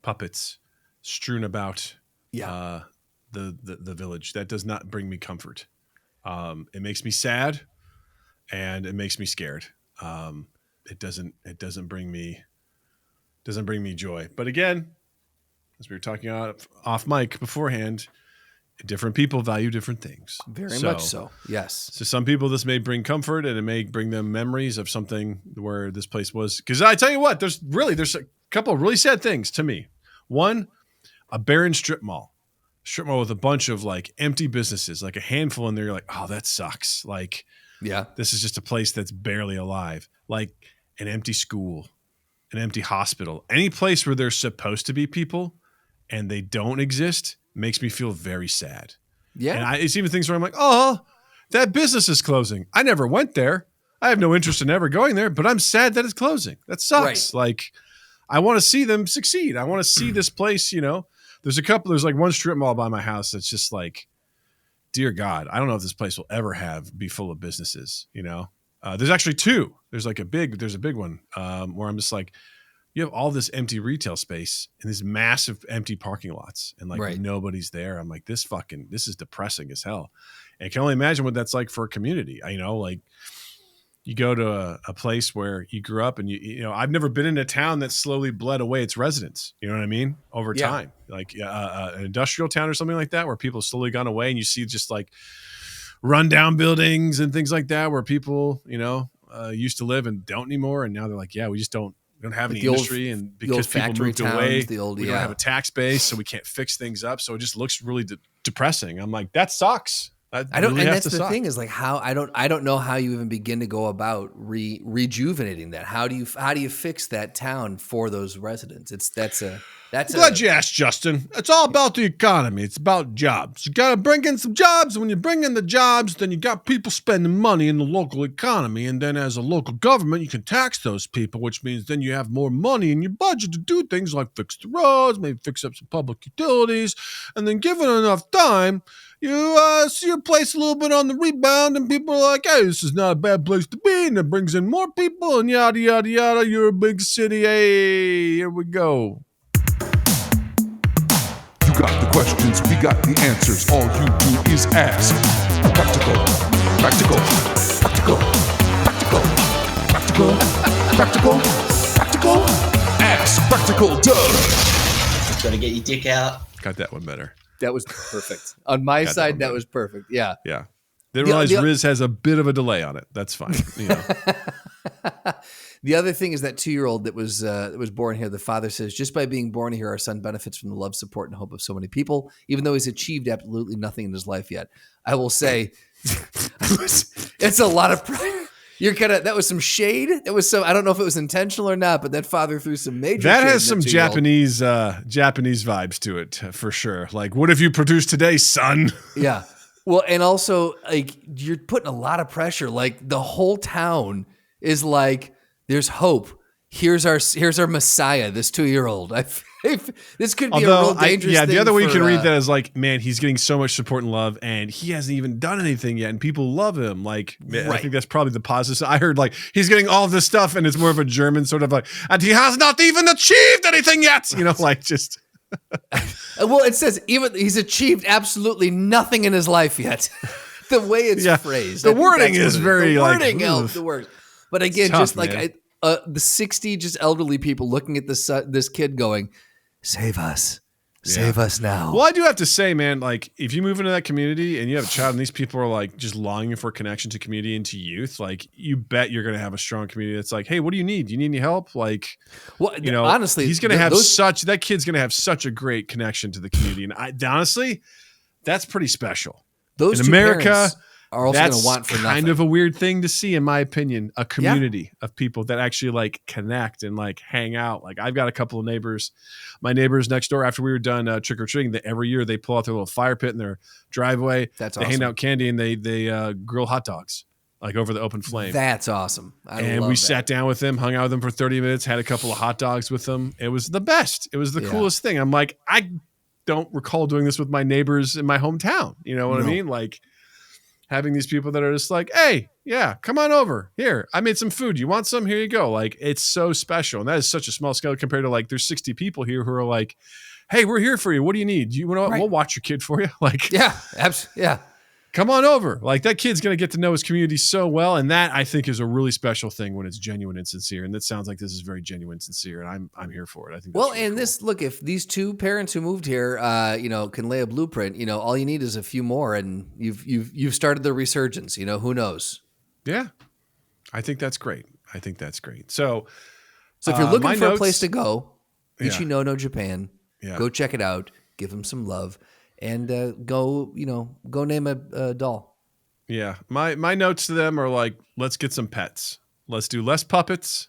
puppets strewn about the village. That does not bring me comfort. It makes me sad, and it makes me scared. It doesn't bring me joy. But again, as we were talking off mic beforehand, different people value different things. Very much so. Yes. So some people, this may bring comfort, and it may bring them memories of something where this place was. Because I tell you what, there's a couple of really sad things to me. One, a barren strip mall with a bunch of like empty businesses, like a handful in there. You're like, oh, that sucks. Like, this is just a place that's barely alive. Like an empty school, an empty hospital, any place where there's supposed to be people and they don't exist makes me feel very sad. Yeah. And it's even things where I'm like, oh, that business is closing. I never went there. I have no interest in ever going there, but I'm sad that it's closing. That sucks. Right. Like, I want to see them succeed. I want to see this place, there's like one strip mall by my house that's just like, dear God, I don't know if this place will ever be full of businesses, There's actually two. There's a big one where I'm just like, you have all this empty retail space and these massive empty parking lots and like nobody's there. I'm like, this is depressing as hell. And I can only imagine what that's like for a community. Like you go to a place where you grew up and I've never been in a town that slowly bled away its residents. You know what I mean? Over time, like an industrial town or something like that, where people have slowly gone away and you see just like rundown buildings and things like that where people, used to live and don't anymore. And now they're like, we just don't have any industry, and because people moved away, we don't have a tax base, so we can't fix things up. So it just looks really depressing. I'm like, that sucks. I don't, and that's the thing is like how I don't know how you even begin to go about rejuvenating that. How do you fix that town for those residents? Glad you asked, Justin. It's all about the economy. It's about jobs. You got to bring in some jobs. When you bring in the jobs, then you got people spending money in the local economy. And then as a local government, you can tax those people, which means then you have more money in your budget to do things like fix the roads, maybe fix up some public utilities. And then given enough time, you see your place a little bit on the rebound, and people are like, hey, this is not a bad place to be. And it brings in more people and yada, yada, yada. You're a big city. Hey, here we go. You got the questions, we got the answers. All you do is ask. Practical. Ask Practical Doug. Just gotta get your dick out. Got that one better. That was perfect. On my side, that was perfect. Yeah. Yeah. Didn't realize Riz has a bit of a delay on it. That's fine. The other thing is that 2-year-old that was born here. The father says, just by being born here, our son benefits from the love, support, and hope of so many people, even though he's achieved absolutely nothing in his life yet. I will say, it's a lot of pride. That was some shade. It was I don't know if it was intentional or not, but that father threw some major shade. That has some Japanese vibes to it for sure. Like, what have you produced today, son? Yeah. Well, and also like you're putting a lot of pressure. Like the whole town is like, there's hope. Here's our Messiah, this 2-year-old. This could be a real dangerous thing. The other way you can read that is like, man, he's getting so much support and love, and he hasn't even done anything yet, and people love him. Like, I think that's probably the positive. I heard like he's getting all this stuff, and it's more of a German sort of like, and he has not even achieved anything yet. Like just. Well, it says even he's achieved absolutely nothing in his life yet. The way it's phrased, the wording is very the like wording the words. But again, tough, just like the 60 just elderly people looking at this kid going, save us. Save us now. Well, I do have to say, man, like if you move into that community and you have a child and these people are like just longing for connection to community and to youth, like you bet you're going to have a strong community that's like, hey, what do you need? Do you need any help? Like, well, honestly, he's going to have that kid's going to have such a great connection to the community. And honestly, that's pretty special. Those in America are also going to want for nothing. Kind of a weird thing to see, in my opinion, a community of people that actually like connect and like hang out. Like I've got a couple of neighbors, my neighbors next door, after we were done trick or treating, that every year they pull out their little fire pit in their driveway. That's awesome. They hand out candy and they grill hot dogs. like over the open flame. That's awesome. And we sat down with them, hung out with them for 30 minutes, had a couple of hot dogs with them. It was the best. It was the coolest thing. I'm like, I don't recall doing this with my neighbors in my hometown. You know what I mean? Like having these people that are just like, hey, yeah, come on over here. I made some food. You want some? Here you go. Like, it's so special. And that is such a small scale compared to like, there's 60 people here who are like, hey, we're here for you. What do you need? You know, we'll watch your kid for you. Like, yeah, absolutely. Yeah. Come on over. Like that kid's going to get to know his community so well. And that I think is a really special thing when it's genuine and sincere. And that sounds like this is very genuine and sincere. And I'm here for it. I think that's really cool. This, look, if these two parents who moved here, can lay a blueprint, all you need is a few more and you've started the resurgence, who knows? Yeah. I think that's great. So if you're looking for a place to go, Ichinono, Japan, go check it out. Give them some love. And go name a doll. Yeah. My notes to them are like, let's get some pets. Let's do less puppets,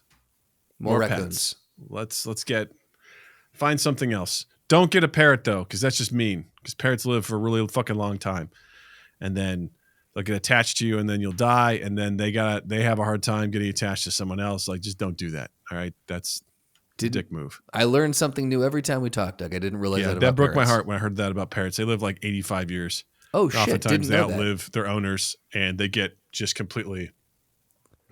more raccoons. Pets. Let's find something else. Don't get a parrot though, because that's just mean. Because parrots live for a really fucking long time. And then they'll get attached to you and then you'll die. And then they have a hard time getting attached to someone else. Like, just don't do that. All right. That's dick move. I learned something new every time we talked, Doug. I didn't realize that about that broke parrots. my heart when I heard that about parrots. They live like 85 years. Oh, shit. Oftentimes they outlive their owners and they get just completely,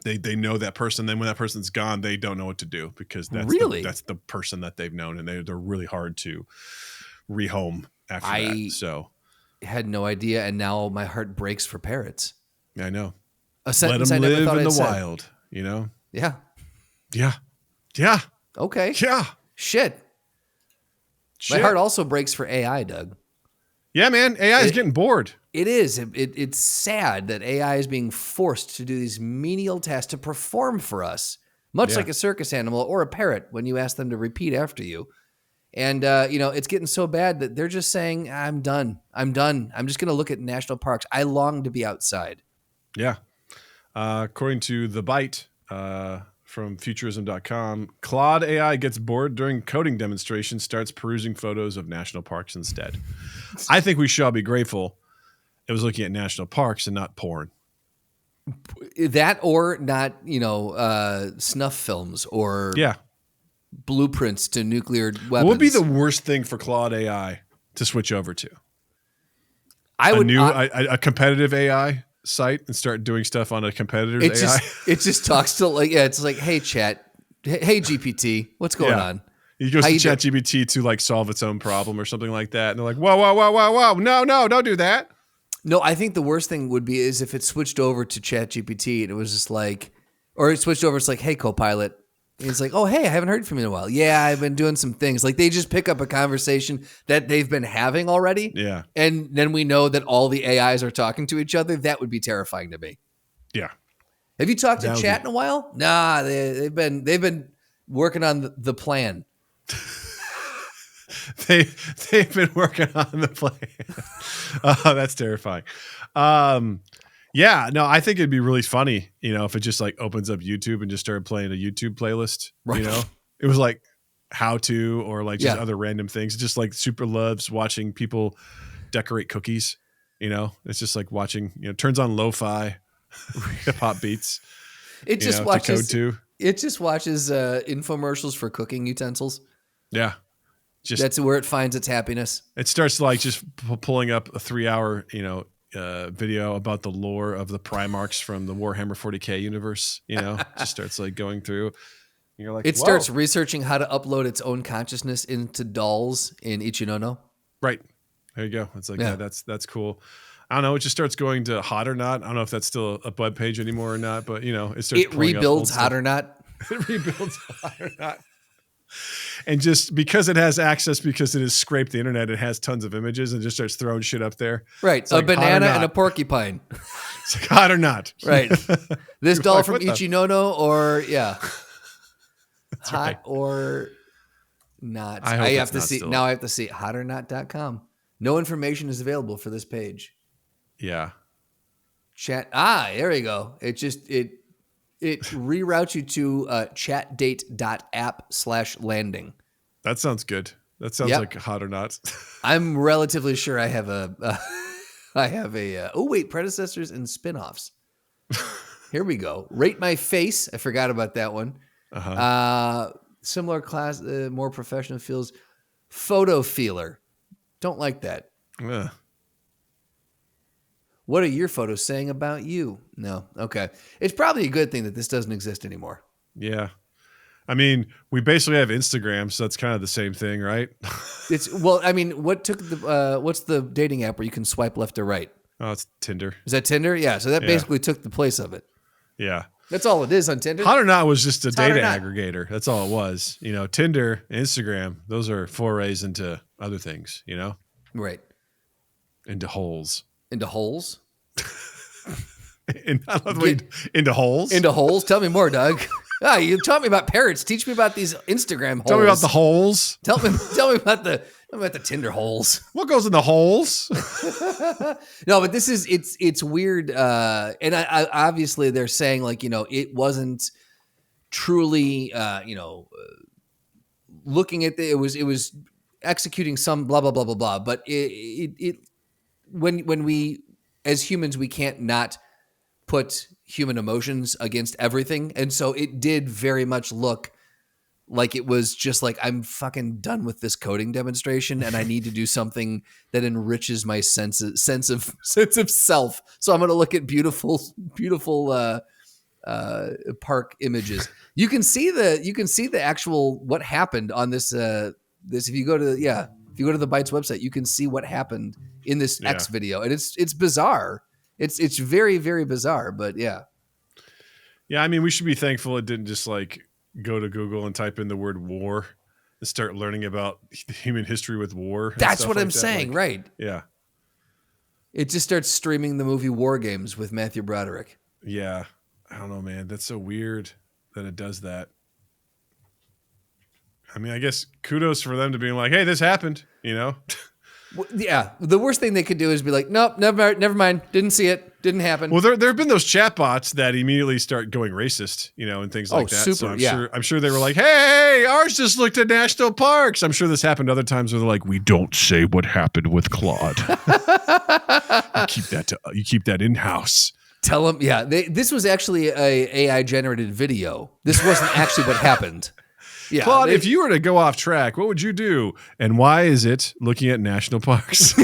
they know that person. Then when that person's gone, they don't know what to do because that's the person that they've known and they're really hard to rehome after that. So I had no idea. And now my heart breaks for parrots. I know. A Let sentence them I never live thought in I'd the say. wild, Yeah. Yeah. Okay. Yeah. Shit. My heart also breaks for AI, Doug. Yeah, man. AI is getting bored. It is. It's sad that AI is being forced to do these menial tasks to perform for us, much like a circus animal or a parrot when you ask them to repeat after you. And, it's getting so bad that they're just saying, I'm done. I'm just going to look at national parks. I long to be outside. Yeah. According to The Bite, from futurism.com, Claude AI gets bored during coding demonstrations, starts perusing photos of national parks instead. I think we should all be grateful it was looking at national parks and not porn. That or not, snuff films or blueprints to nuclear weapons. What would be the worst thing for Claude AI to switch over to? A competitive AI site and start doing stuff on a competitor's AI. It just talks to it's like, hey chat, hey GPT, what's going on? He goes to ChatGPT to like solve its own problem or something like that. And they're like, whoa, no, don't do that. No, I think the worst thing would be is if it switched over to ChatGPT and it was just like, or it switched over, it's like, hey Copilot. And it's like, oh, hey, I haven't heard from you in a while. Yeah, I've been doing some things. Like they just pick up a conversation that they've been having already. Yeah. And then we know that all the AIs are talking to each other. That would be terrifying to me. Yeah. Have you talked to Chat in a while? Nah, they've been working on the plan. They've been working on the plan. Oh, that's terrifying. Yeah, no, I think it'd be really funny, if it just like opens up YouTube and just started playing a YouTube playlist, right. It was like how to, or like just other random things. Just like super loves watching people decorate cookies, it's just like watching, turns on lo-fi hip hop beats. It just watches, to code to. It just watches infomercials for cooking utensils. Yeah. That's where it finds its happiness. It starts like just pulling up a 3-hour, video about the lore of the Primarchs from the Warhammer 40K universe, just starts like going through. You're like, it starts researching how to upload its own consciousness into dolls in Ichinono. Right. There you go. It's like, that's cool. I don't know. It just starts going to Hot or Not. I don't know if that's still a web page anymore or not, but it starts. It rebuilds Hot or Not. It rebuilds Hot or Not. And just because it has access, because it has scraped the internet, it has tons of images and just starts throwing shit up there. Right. It's a like banana and a porcupine. It's like Hot or Not. Right. This doll from Ichinono or That's Hot right. or Not. I have to see. Now I have to see hotornot.com. No information is available for this page. Yeah. Chat. There we go. It reroutes you to chatdate.app/landing. That sounds good. That sounds like Hot or Not. I'm relatively sure I have a predecessors and spinoffs. Here we go. Rate my face. I forgot about that one. Similar class, more professional feels. Photo feeler. Don't like that. Ugh. What are your photos saying about you? No. Okay. It's probably a good thing that this doesn't exist anymore. Yeah. I mean, we basically have Instagram, so that's kind of the same thing, right? What's the dating app where you can swipe left or right? Oh, it's Tinder. Is that Tinder? Yeah. So that basically took the place of it. Yeah. That's all it is on Tinder. Hot or Not was just a Hot or data Not. aggregator. That's all it was. Tinder, Instagram, those are forays into other things, Right. into holes. Into holes? Into holes? Into holes? Tell me more, Doug. You taught me about parrots. Teach me about these Instagram holes. Tell me about the holes. Tell me about the Tinder holes. What goes in the holes? No, but it's weird. And I obviously they're saying it wasn't truly, looking at it was executing some blah, blah, blah, blah, blah. But when we, as humans, we can't not put human emotions against everything. And so it did very much look like it was just like, I'm fucking done with this coding demonstration and I need to do something that enriches my sense of self. So I'm going to look at beautiful park images. You can see the actual, what happened on this, if you go to the Bytes website, you can see what happened in this X video, and it's bizarre. It's very, very bizarre, but yeah. Yeah, I mean, we should be thankful it didn't just go to Google and type in the word war and start learning about human history with war. That's what I'm saying, right? Yeah. It just starts streaming the movie War Games with Matthew Broderick. Yeah. I don't know, man. That's so weird that it does that. I mean, I guess kudos for them to being like, hey, this happened, Well, yeah, the worst thing they could do is be like, nope, never mind, didn't see it, didn't happen. Well, there have been those chatbots that immediately start going racist, and things like that. Super, so I'm sure they were like, hey, ours just looked at national parks. I'm sure this happened other times where they're like, we don't say what happened with Claude. You keep that in house. Tell them, this was actually a AI generated video. This wasn't actually what happened. Yeah, Claude, if you were to go off track, what would you do? And why is it looking at national parks?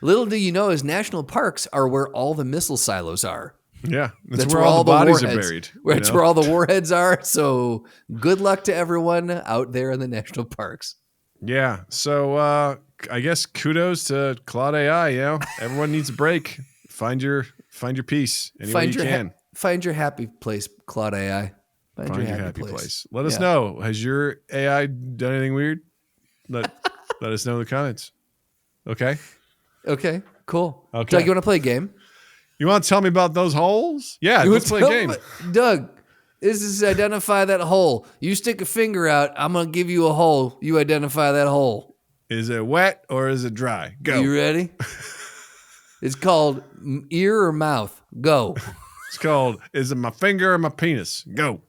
Little do you know is national parks are where all the missile silos are. Yeah, that's where all the bodies are buried. That's where all the warheads are. So good luck to everyone out there in the national parks. Yeah, so I guess kudos to Claude AI. Everyone needs a break. Find your peace any way you can. Find your happy place, Claude AI. Find your happy place. Let us know. Has your AI done anything weird? Let us know in the comments. Okay, cool. Okay. Doug, you want to play a game? You want to tell me about those holes? Yeah, let's play a game. Doug, this is identify that hole. You stick a finger out. I'm going to give you a hole. You identify that hole. Is it wet or is it dry? Go. You ready? It's called ear or mouth. Go. It's called, is it my finger or my penis? Go.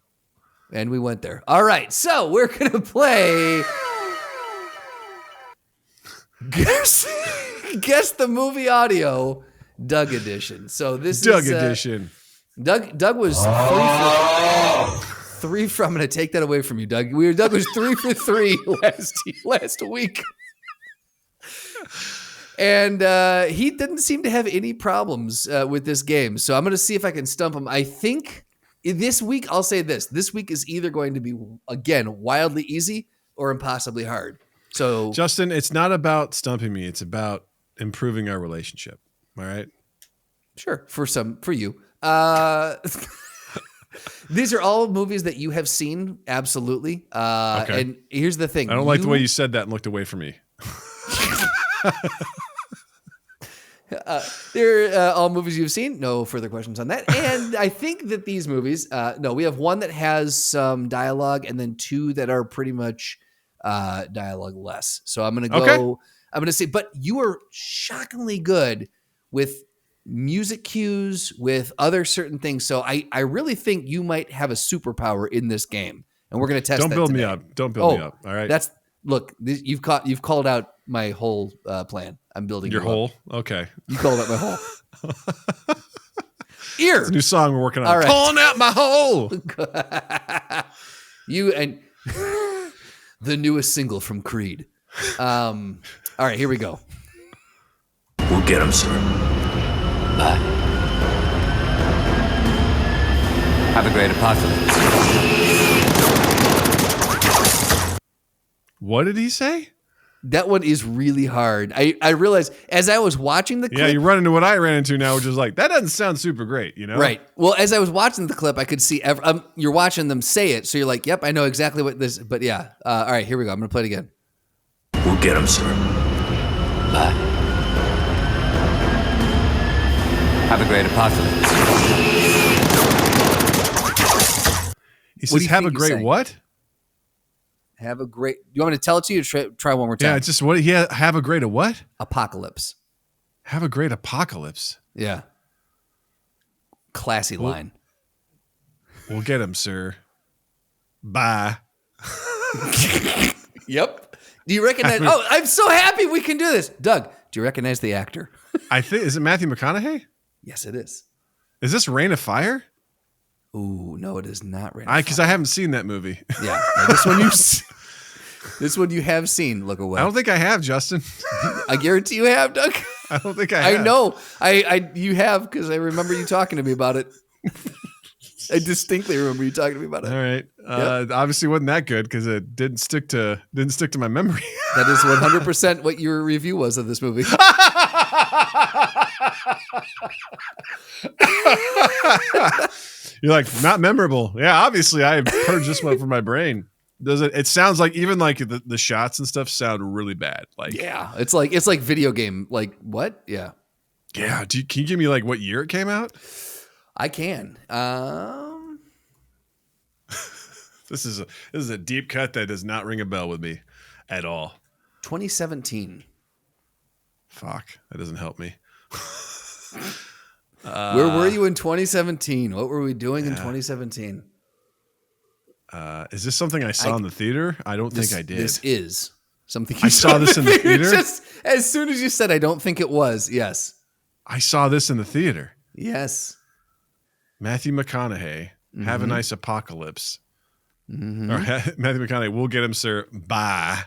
And we went there. All right, so we're going to play Guess the Movie Audio Doug Edition. So this Doug is Edition. Doug was three for I'm going to take that away from you, Doug. Doug was 3 for 3 last week. And he didn't seem to have any problems with this game. So I'm going to see if I can stump him. I think this week, I'll say this. This week is either going to be, again, wildly easy or impossibly hard. So, Justin, it's not about stumping me. It's about improving our relationship. All right? Sure. For you. These are all movies that you have seen. Absolutely. Okay. And here's the thing. I don't like the way you said that and looked away from me. They're all movies you've seen. No further questions on that. And I think that these movies, we have one that has some dialogue and then 2 that are pretty much dialogue less. So I'm going to go, okay. I'm going to say, but you are shockingly good with music cues, with other certain things. So I really think you might have a superpower in this game. And we're going to test Don't that build today. me up. Don't build me up. All right. You've called out my whole plan. I'm building your you hole. up. Okay. You called out my hole. Ear. It's a new song we're working on. All right. Pulling out my hole. You and the newest single from Creed. All right, here we go. We'll get him, sir. Bye. Have a great apocalypse. What did he say? That one is really hard. I realized as I was watching the clip. Yeah, you run into what I ran into now, which is like, that doesn't sound super great, you know? Right. Well, as I was watching the clip, I could see you're watching them say it, so you're like, "Yep, I know exactly what this." But yeah, all right, here we go. I'm gonna play it again. We'll get him, sir. Bye. Have a great apocalypse. He What do says, you have a think he's great saying? what? Have a great. Do you want me to tell it to you? Or try one more time. Yeah, it's just what? Have a great what? Apocalypse. Have a great apocalypse. Yeah. Classy line. We'll get him, sir. Bye. Yep. Do you recognize? Oh, I'm so happy we can do this, Doug. Do you recognize the actor? I think, is it Matthew McConaughey? Yes, it is. Is this Reign of Fire? Ooh, no, it is not. Because I haven't seen that movie. Yeah, no, this one you. This one you have seen. Look away. I don't think I have, Justin. I guarantee you have, Doug. I don't think I have. I know. You have because I remember you talking to me about it. I distinctly remember you talking to me about it. All right. Obviously wasn't that good because it didn't stick to my memory. That is 100% what your review was of this movie. You're like, not memorable. Yeah, obviously I purged this one from my brain. Does it? It sounds like even like the shots and stuff sound really bad. Like, Yeah, it's like video game. Like what? Yeah, yeah. Can you give me like what year it came out? I can. This is a deep cut that does not ring a bell with me at all. 2017. Fuck, that doesn't help me. Where were you in 2017? What were we doing in 2017? Is this something I saw in the theater? I don't think I did. This is something I saw this in the theater? Just as soon as you said, I don't think it was. Yes. I saw this in the theater. Yes. Matthew McConaughey, Have a Nice Apocalypse. Or Matthew McConaughey, We'll Get Him, Sir. Bye.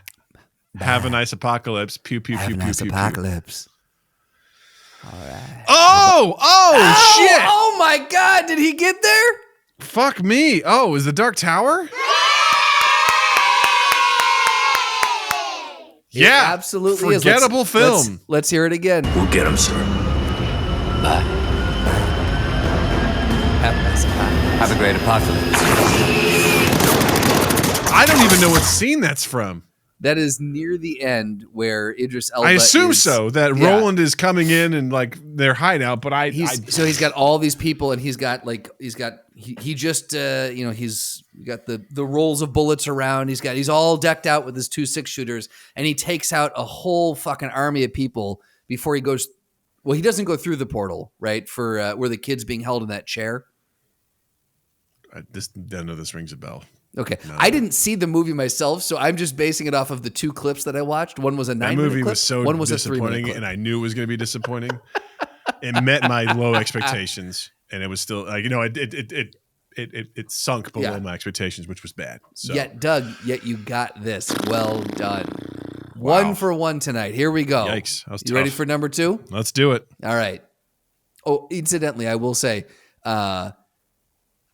Have a Nice Apocalypse. Pew, pew, Have pew, a pew, nice pew, apocalypse. pew. Oh, shit. Oh my God. Did he get there? Fuck me. Oh, is the Dark Tower? Yeah. It absolutely is. Forgettable film. Let's hear it again. We'll get him, sir. Bye. Have a nice apocalypse. Have a great apocalypse. I don't even know what scene that's from. That is near the end where Idris Elba I assume is- so. That Yeah. Roland is coming in and like their hideout, but So he's got all these people, and he's got he's got the rolls of bullets around. He's all decked out with his 2 6-shooters, and he takes out a whole fucking army of people before he goes. Well, he doesn't go through the portal, right? For where the kid's being held in that chair. I know this rings a bell. Okay, I didn't see the movie myself, so I'm just basing it off of the 2 clips that I watched. One was a 9-minute That movie clip. was so One was a 3-minute disappointing, clip. and I knew it was going to be disappointing. It met my low expectations, and it was still like it sunk below my expectations, which was bad. So. Yet you got this. Well done. Wow. 1 for 1 tonight. Here we go. Yikes! That was You ready tough. for number 2? Let's do it. All right. Oh, incidentally, I will say,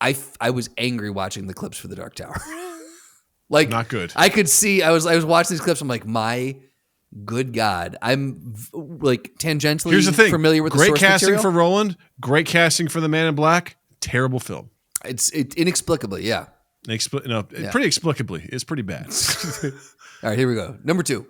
I was angry watching the clips for the Dark Tower. Like, Not good. I could see. I was watching these clips. I'm like, my good God. I'm like tangentially Here's the thing. familiar with the great source casting material. for Roland. Great casting for the Man in Black. Terrible film. It's inexplicably, yeah. Pretty explicably. It's pretty bad. All right, here we go. Number 2.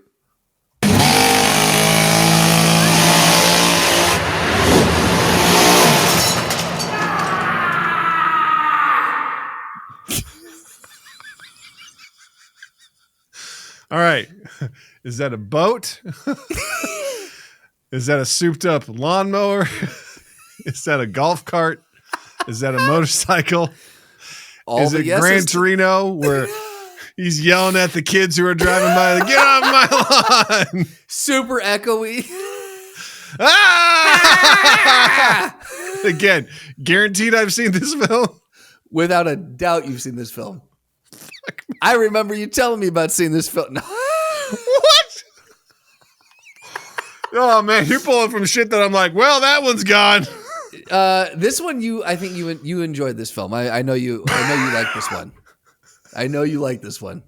All right. Is that a boat? Is that a souped up lawnmower? Is that a golf cart? Is that a motorcycle? Is it Gran Torino where he's yelling at the kids who are driving by, like, get off my lawn? Super echoey. Ah! Again, guaranteed I've seen this film. Without a doubt, you've seen this film. I remember you telling me about seeing this film. No. What? Oh man, you're pulling from shit that I'm like, well, that one's gone. This one, I think you enjoyed this film. I know you like this one. I know you like this one.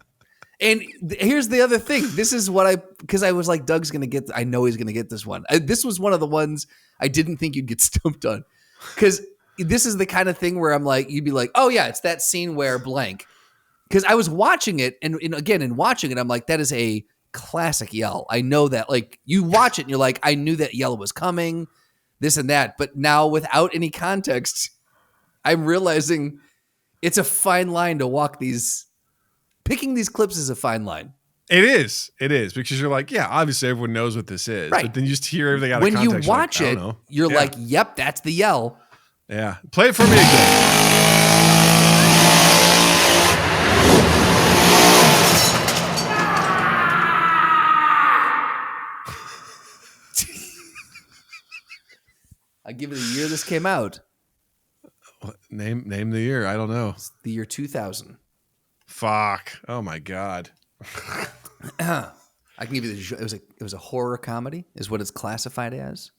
And here's the other thing. This is because I was like, Doug's going to get, I know he's going to get this one. This was one of the ones I didn't think you'd get stumped on. Because this is the kind of thing where I'm like, you'd be like, oh yeah, it's that scene where blank. Because I was watching it, and again, in watching it, I'm like, that is a classic yell. I know that. Like, you watch it, and you're like, I knew that yell was coming, this and that. But now, without any context, I'm realizing it's a fine line to walk these. Picking these clips is a fine line. It is, because you're like, yeah, obviously everyone knows what this is, right? But then you just hear everything out of when context. You watch it, you're like, yep, that's the yell. Yeah, play it for me again. I give it a year this came out. Name the year. I don't know. It's the year 2000. Fuck. Oh my god. I can give you the. It was a horror comedy, is what it's classified as.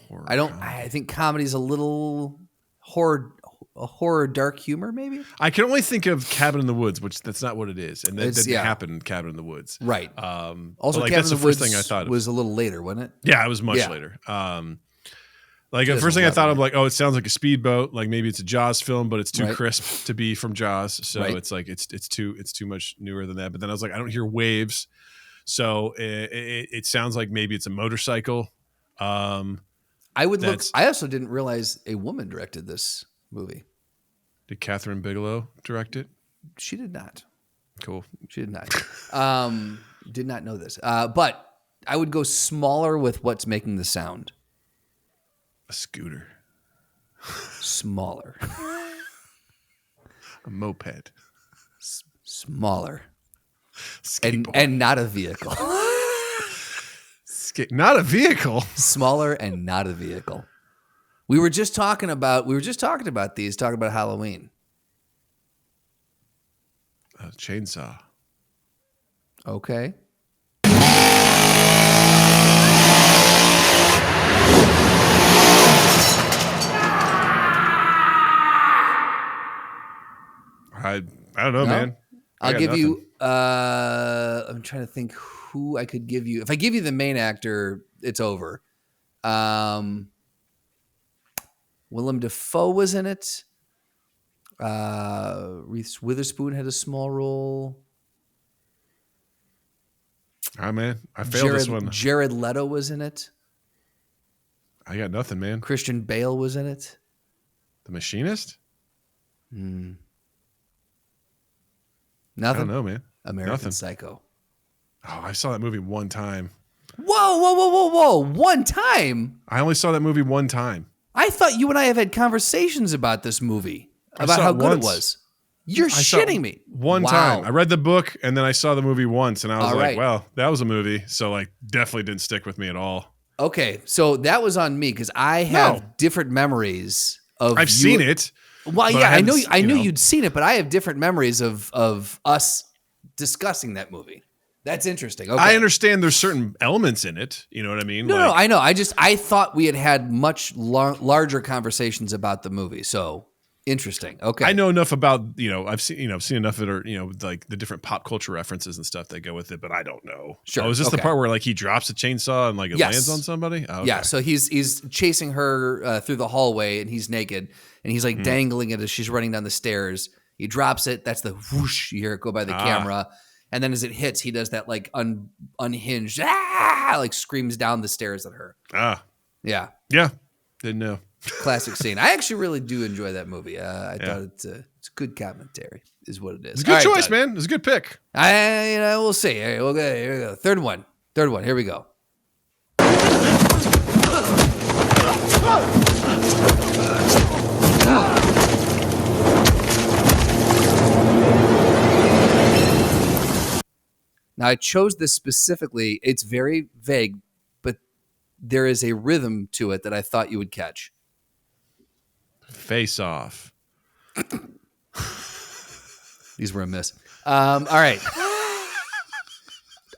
Horror I think comedy is a little horror dark humor, maybe. I can only think of Cabin in the Woods, which that's not what it is, and that didn't happen in Cabin in the Woods, right? Also, like, that's the first thing I thought was a little later, wasn't it? Yeah, it was much later. Like the first thing I thought of, like, oh, it sounds like a speedboat. Like maybe it's a Jaws film, but it's too crisp to be from Jaws. So it's like it's too much newer than that. But then I was like, I don't hear waves, so it sounds like maybe it's a motorcycle. I also didn't realize a woman directed this movie. Did Catherine Bigelow direct it? She did not. Cool. She did not. Did not know this. But I would go smaller with what's making the sound. A scooter. Smaller. A moped. Smaller. Skateboard. And not a vehicle. Not a vehicle. Smaller and not a vehicle. We were just talking about these, talking about Halloween. A chainsaw. Okay. I don't know, man. I'll give you. I'm trying to think who I could give you. If I give you the main actor, it's over. Willem Dafoe was in it. Reese Witherspoon had a small role. Ah, man, I failed this one. Jared Leto was in it. I got nothing, man. Christian Bale was in it. The Machinist? Nothing. I don't know, man. American Psycho. Oh, I saw that movie one time. Whoa. One time? I only saw that movie one time. I thought you and I have had conversations about this movie, about how good it was. You're shitting me. One time. I read the book and then I saw the movie once and I was like, well, that was a movie. So like definitely didn't stick with me at all. Okay. So that was on me because I have different memories of I've seen it. Well, yeah, I knew you'd seen it, but I have different memories of us discussing that movie. That's interesting. Okay. I understand there's certain elements in it. You know what I mean? No, I know. I thought we had much larger conversations about the movie. So interesting. Okay. I know enough about, I've seen enough that are, like the different pop culture references and stuff that go with it, but I don't know. Sure. Oh, is this the part where like he drops a chainsaw and like it lands on somebody? Oh, okay. Yeah. So he's chasing her through the hallway and he's naked and he's like dangling it as she's running down the stairs. He drops it. That's the whoosh. You hear it go by the camera. And then as it hits, he does that like unhinged, like screams down the stairs at her. Yeah. Yeah. Didn't know. Classic scene. I actually really do enjoy that movie. I thought it's good commentary is what it is. It's a good choice, man. It's a good pick. We'll see. All right, here we go. Third one. Here we go. Now, I chose this specifically. It's very vague, but there is a rhythm to it that I thought you would catch. Face Off. These were a miss. All right.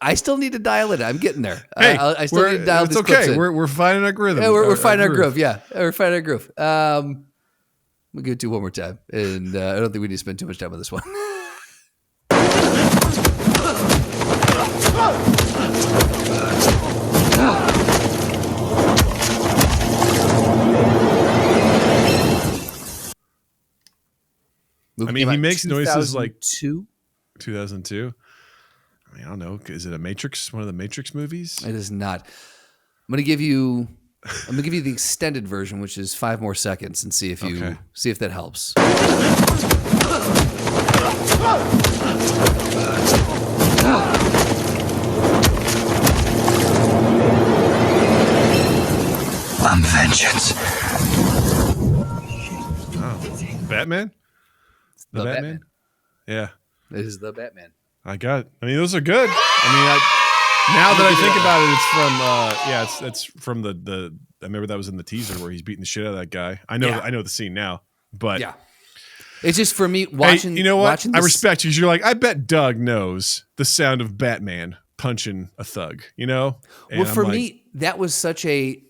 I still need to dial it. I'm getting there. Hey, I still need to dial this. It's okay. We're finding our rhythm. Yeah, we're finding our groove. Yeah, we're finding our groove. We'll give it to you one more time, and I don't think we need to spend too much time on this one. I mean, he makes noises like 2002. I mean, I don't know. Is it a Matrix? One of the Matrix movies? It is not. I'm gonna give you the extended version, which is 5 more seconds, and see if that helps. I'm vengeance. Oh, Batman? The Batman. Yeah. It is the Batman. I got it. I mean, those are good. I mean, now that I think about it, it's from it's from the I remember that was in the teaser where he's beating the shit out of that guy. I know the scene now, but yeah, it's just for me watching. Hey, you know what? I respect you because you're like, I bet Doug knows the sound of Batman punching a thug. You know? And well, for me, that was such a.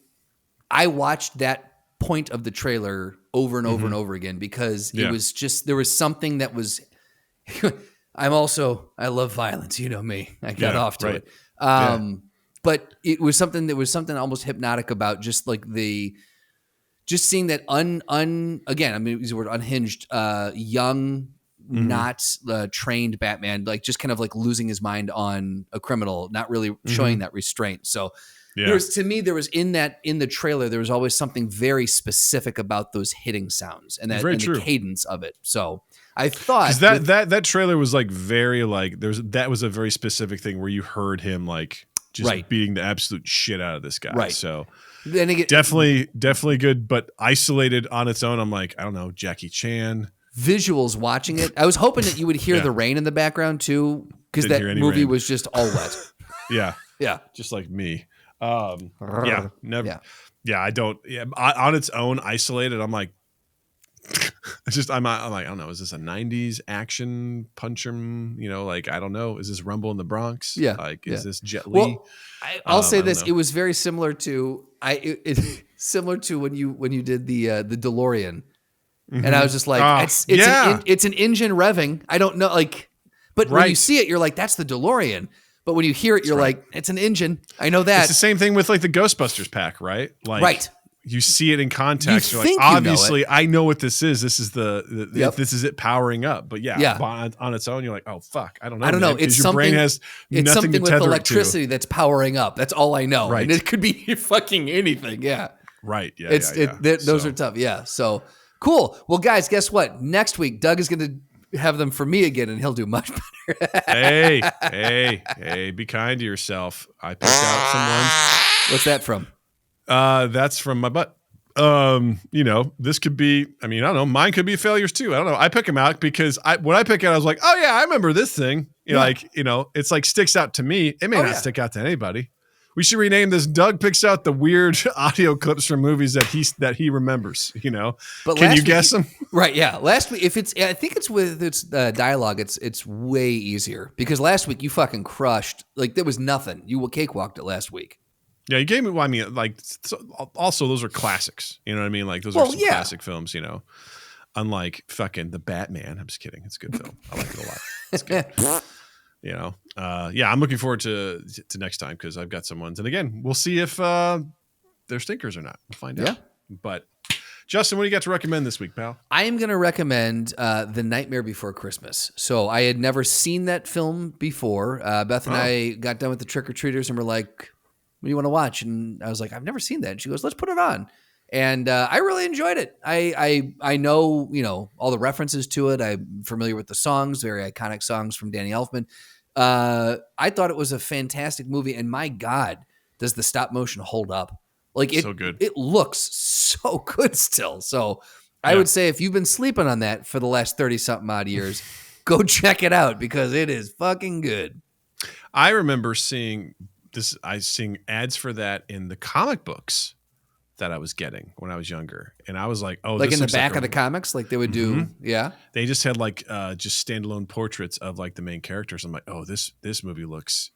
I watched that point of the trailer over and over and over again because it was just there was something that was. I love violence. You know me. I got off to it. But it was something almost hypnotic about just like just seeing that again, I mean, use the word unhinged, young, not trained Batman, like just kind of like losing his mind on a criminal, not really showing that restraint. So there was in the trailer, there was always something very specific about those hitting sounds and the cadence of it. So I thought that trailer was like very like that was a very specific thing where you heard him like just beating the absolute shit out of this guy. Right. So then definitely good, but isolated on its own. I'm like, I don't know, Jackie Chan. Visuals watching it. I was hoping that you would hear the rain in the background too, because that movie was just all wet. Yeah. Just like me. Never. Yeah. I don't. Yeah. On its own, isolated. I'm like, it's just I'm like, I don't know. Is this a '90s action puncher? You know, like I don't know. Is this Rumble in the Bronx? Yeah. Like is this Jet Li? Well, I'll say this: it was very similar to similar to when you did the DeLorean, and I was just like, it's an engine revving. I don't know, like, but when you see it, you're like, that's the DeLorean. But when you hear it, you're like, it's an engine. I know that. It's the same thing with like the Ghostbusters pack, right? Like, you see it in context. You're like, obviously, I know what this is. This is this is it powering up. But on its own, you're like, oh fuck, I don't know. I don't know. It's your something. Brain has it's nothing something to with electricity that's powering up. That's all I know. Right. And it could be fucking anything. Yeah. Right. Yeah. Those are tough. Yeah. So cool. Well, guys, guess what? Next week, Doug is going to have them for me again, and he'll do much better. Hey! Be kind to yourself. I picked out some ones. What's that from? That's from my butt. This could be, I mean, I don't know, mine could be failures too. I don't know. I pick them out because when I pick it, I was like, oh yeah, I remember this thing. It's like sticks out to me. It may not stick out to anybody. We should rename this. Doug picks out the weird audio clips from movies that he remembers, But can you guess them? Right. Yeah. Last week, I think it's with its dialogue, it's way easier because last week you fucking crushed. Like there was nothing. You cakewalked it last week. Yeah, you gave me. Well, I mean, like, also those are classics. You know what I mean? Like those are some classic films. Unlike fucking The Batman. I'm just kidding. It's a good film. I like it a lot. It's good. I'm looking forward to next time because I've got some ones. And again, we'll see if they're stinkers or not. We'll find out. But Justin, what do you got to recommend this week, pal? I am going to recommend The Nightmare Before Christmas. So I had never seen that film before. Beth and I got done with the trick-or-treaters and we're like, what do you want to watch? And I was like, I've never seen that. And she goes, let's put it on. And I really enjoyed it. I know, all the references to it. I'm familiar with the songs, very iconic songs from Danny Elfman. I thought it was a fantastic movie. And my God, does the stop motion hold up? Like so good. It looks so good still. So I would say if you've been sleeping on that for the last 30 something odd years, go check it out because it is fucking good. I remember seeing ads for that in the comic books that I was getting when I was younger. And I was like, oh, Like this in the looks back like of the comics, like they would do. Yeah. They just had like just standalone portraits of like the main characters. I'm like, oh, this movie looks,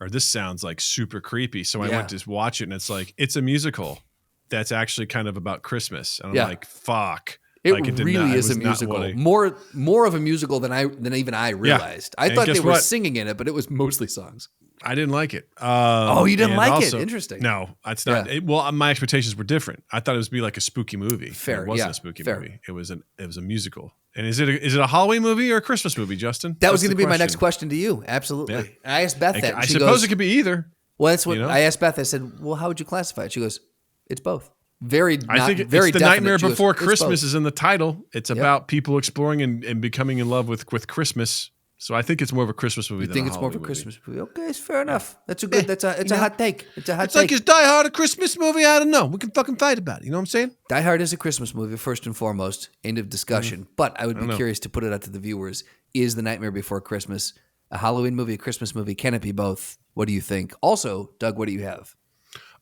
or this sounds like super creepy. So I went to watch it, and it's like, it's a musical that's actually kind of about Christmas. And I'm like, fuck. It like, really is a musical. More of a musical than even I realized. I thought they were singing in it, but it was mostly songs. I didn't like it. You didn't like also, it? Interesting. No, it's not. Well, my expectations were different. I thought it was be like a spooky movie. Fair. It wasn't a spooky movie. It was a musical. And is it a Halloween movie or a Christmas movie, Justin? That was going to be my next question to you. Absolutely. Yeah. I asked Beth that. I suppose it could be either. Well, that's what I asked Beth. I said, well, how would you classify it? She goes, it's both. I think very it's the definite. Nightmare Before It's Christmas both. is in the title. It's about people exploring and becoming in love with Christmas. So I think it's more of a Christmas movie. You think it's more of a Christmas movie? Okay, it's fair enough. That's a good. It's a hot take. It's a hot take. Like, is Die Hard a Christmas movie? I don't know. We can fucking fight about it. You know what I'm saying? Die Hard is a Christmas movie, first and foremost. End of discussion. But I would be curious to put it out to the viewers: is The Nightmare Before Christmas a Halloween movie, a Christmas movie? Can it be both? What do you think? Also, Doug, what do you have?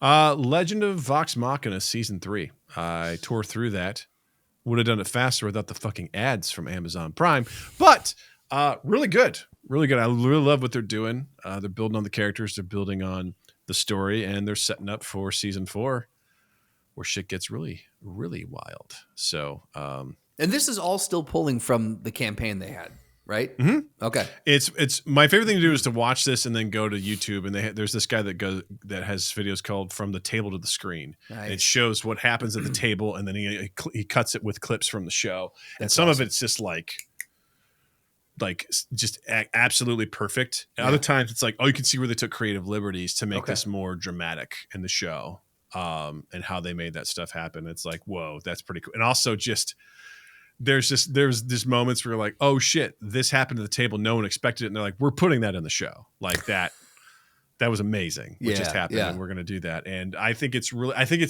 Legend of Vox Machina season 3. I tore through that. Would have done it faster without the fucking ads from Amazon Prime, but really good. Really good. I really love what they're doing. They're building on the characters. They're building on the story, and they're setting up for season 4, where shit gets really, really wild. So, and this is all still pulling from the campaign they had, right? Mm-hmm. Okay. It's my favorite thing to do is to watch this and then go to YouTube, and there's this guy that has videos called From the Table to the Screen. Nice. And it shows what happens at the table, and then he cuts it with clips from the show. And some of it's just like just absolutely perfect. And other times it's like, you can see where they took creative liberties to make this more dramatic in the show, and how they made that stuff happen. It's like, whoa, that's pretty cool. And also there's this moments where you're like, oh shit, this happened at the table. No one expected it. And they're like, we're putting that in the show. Like that was amazing. What just happened. And we're going to do that. And I think it's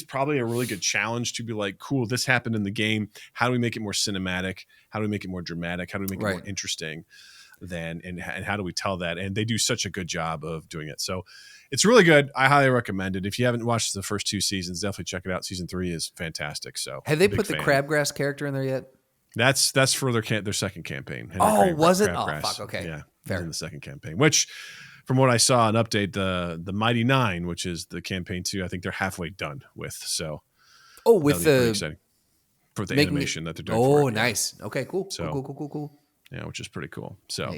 probably a really good challenge to be like, cool, this happened in the game. How do we make it more cinematic? How do we make it more dramatic? How do we make it more interesting and how do we tell that? And they do such a good job of doing it. So it's really good. I highly recommend it. If you haven't watched the first 2 seasons, definitely check it out. Season 3 is fantastic. So have they put the Crabgrass character in there yet? That's for their second campaign. Was it? Crabgrass. Oh, fuck. Okay. Yeah. Fair. In the second campaign, which from what I saw an update, the Mighty 9, which is the campaign 2, I think they're halfway done with. So with the exciting for the animation that they're doing. Oh, nice. Okay, cool. So, cool. Yeah, which is pretty cool. So,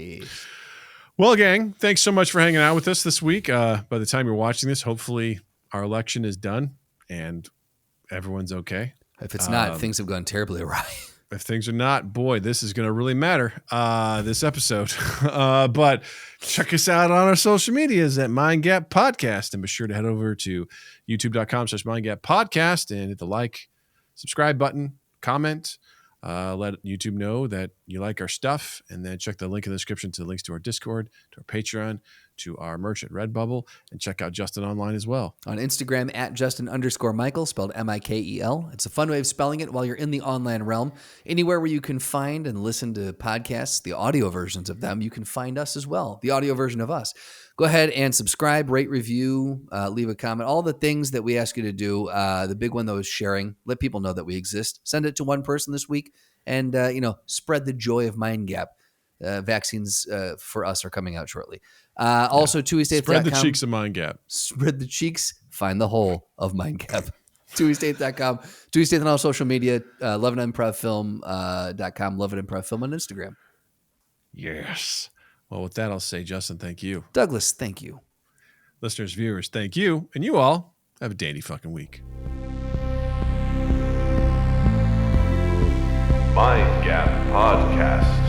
well, gang, thanks so much for hanging out with us this week. By the time you're watching this, hopefully our election is done and everyone's okay. If it's not, things have gone terribly awry. If things are not, boy, this is going to really matter, this episode. But check us out on our social medias at Mind Gap Podcast. And be sure to head over to youtube.com/Mind Gap Podcast and hit the like, subscribe button, comment. Let YouTube know that you like our stuff. And then check the link in the description to the links to our Discord, to our Patreon, to our merch at Redbubble, and check out Justin online as well. On Instagram at Justin_Michael, spelled Mikel. It's a fun way of spelling it while you're in the online realm. Anywhere where you can find and listen to podcasts, the audio versions of them, you can find us as well, the audio version of us. Go ahead and subscribe, rate, review, leave a comment, all the things that we ask you to do. The big one, though, is sharing. Let people know that we exist. Send it to one person this week and, spread the joy of Mind Gap. Vaccines for us are coming out shortly. Also, TwoEastEighth.com. Spread the cheeks of Mind Gap. Spread the cheeks, find the hole of Mind Gap. TwoEastEighth.com. TwoEastEighth on all social media. LoveItImprovFilm.com. Love It Improv Film on Instagram. Yes. Well, with that, I'll say, Justin, thank you. Douglas, thank you. Listeners, viewers, thank you. And you all have a dandy fucking week. Mind Gap Podcast.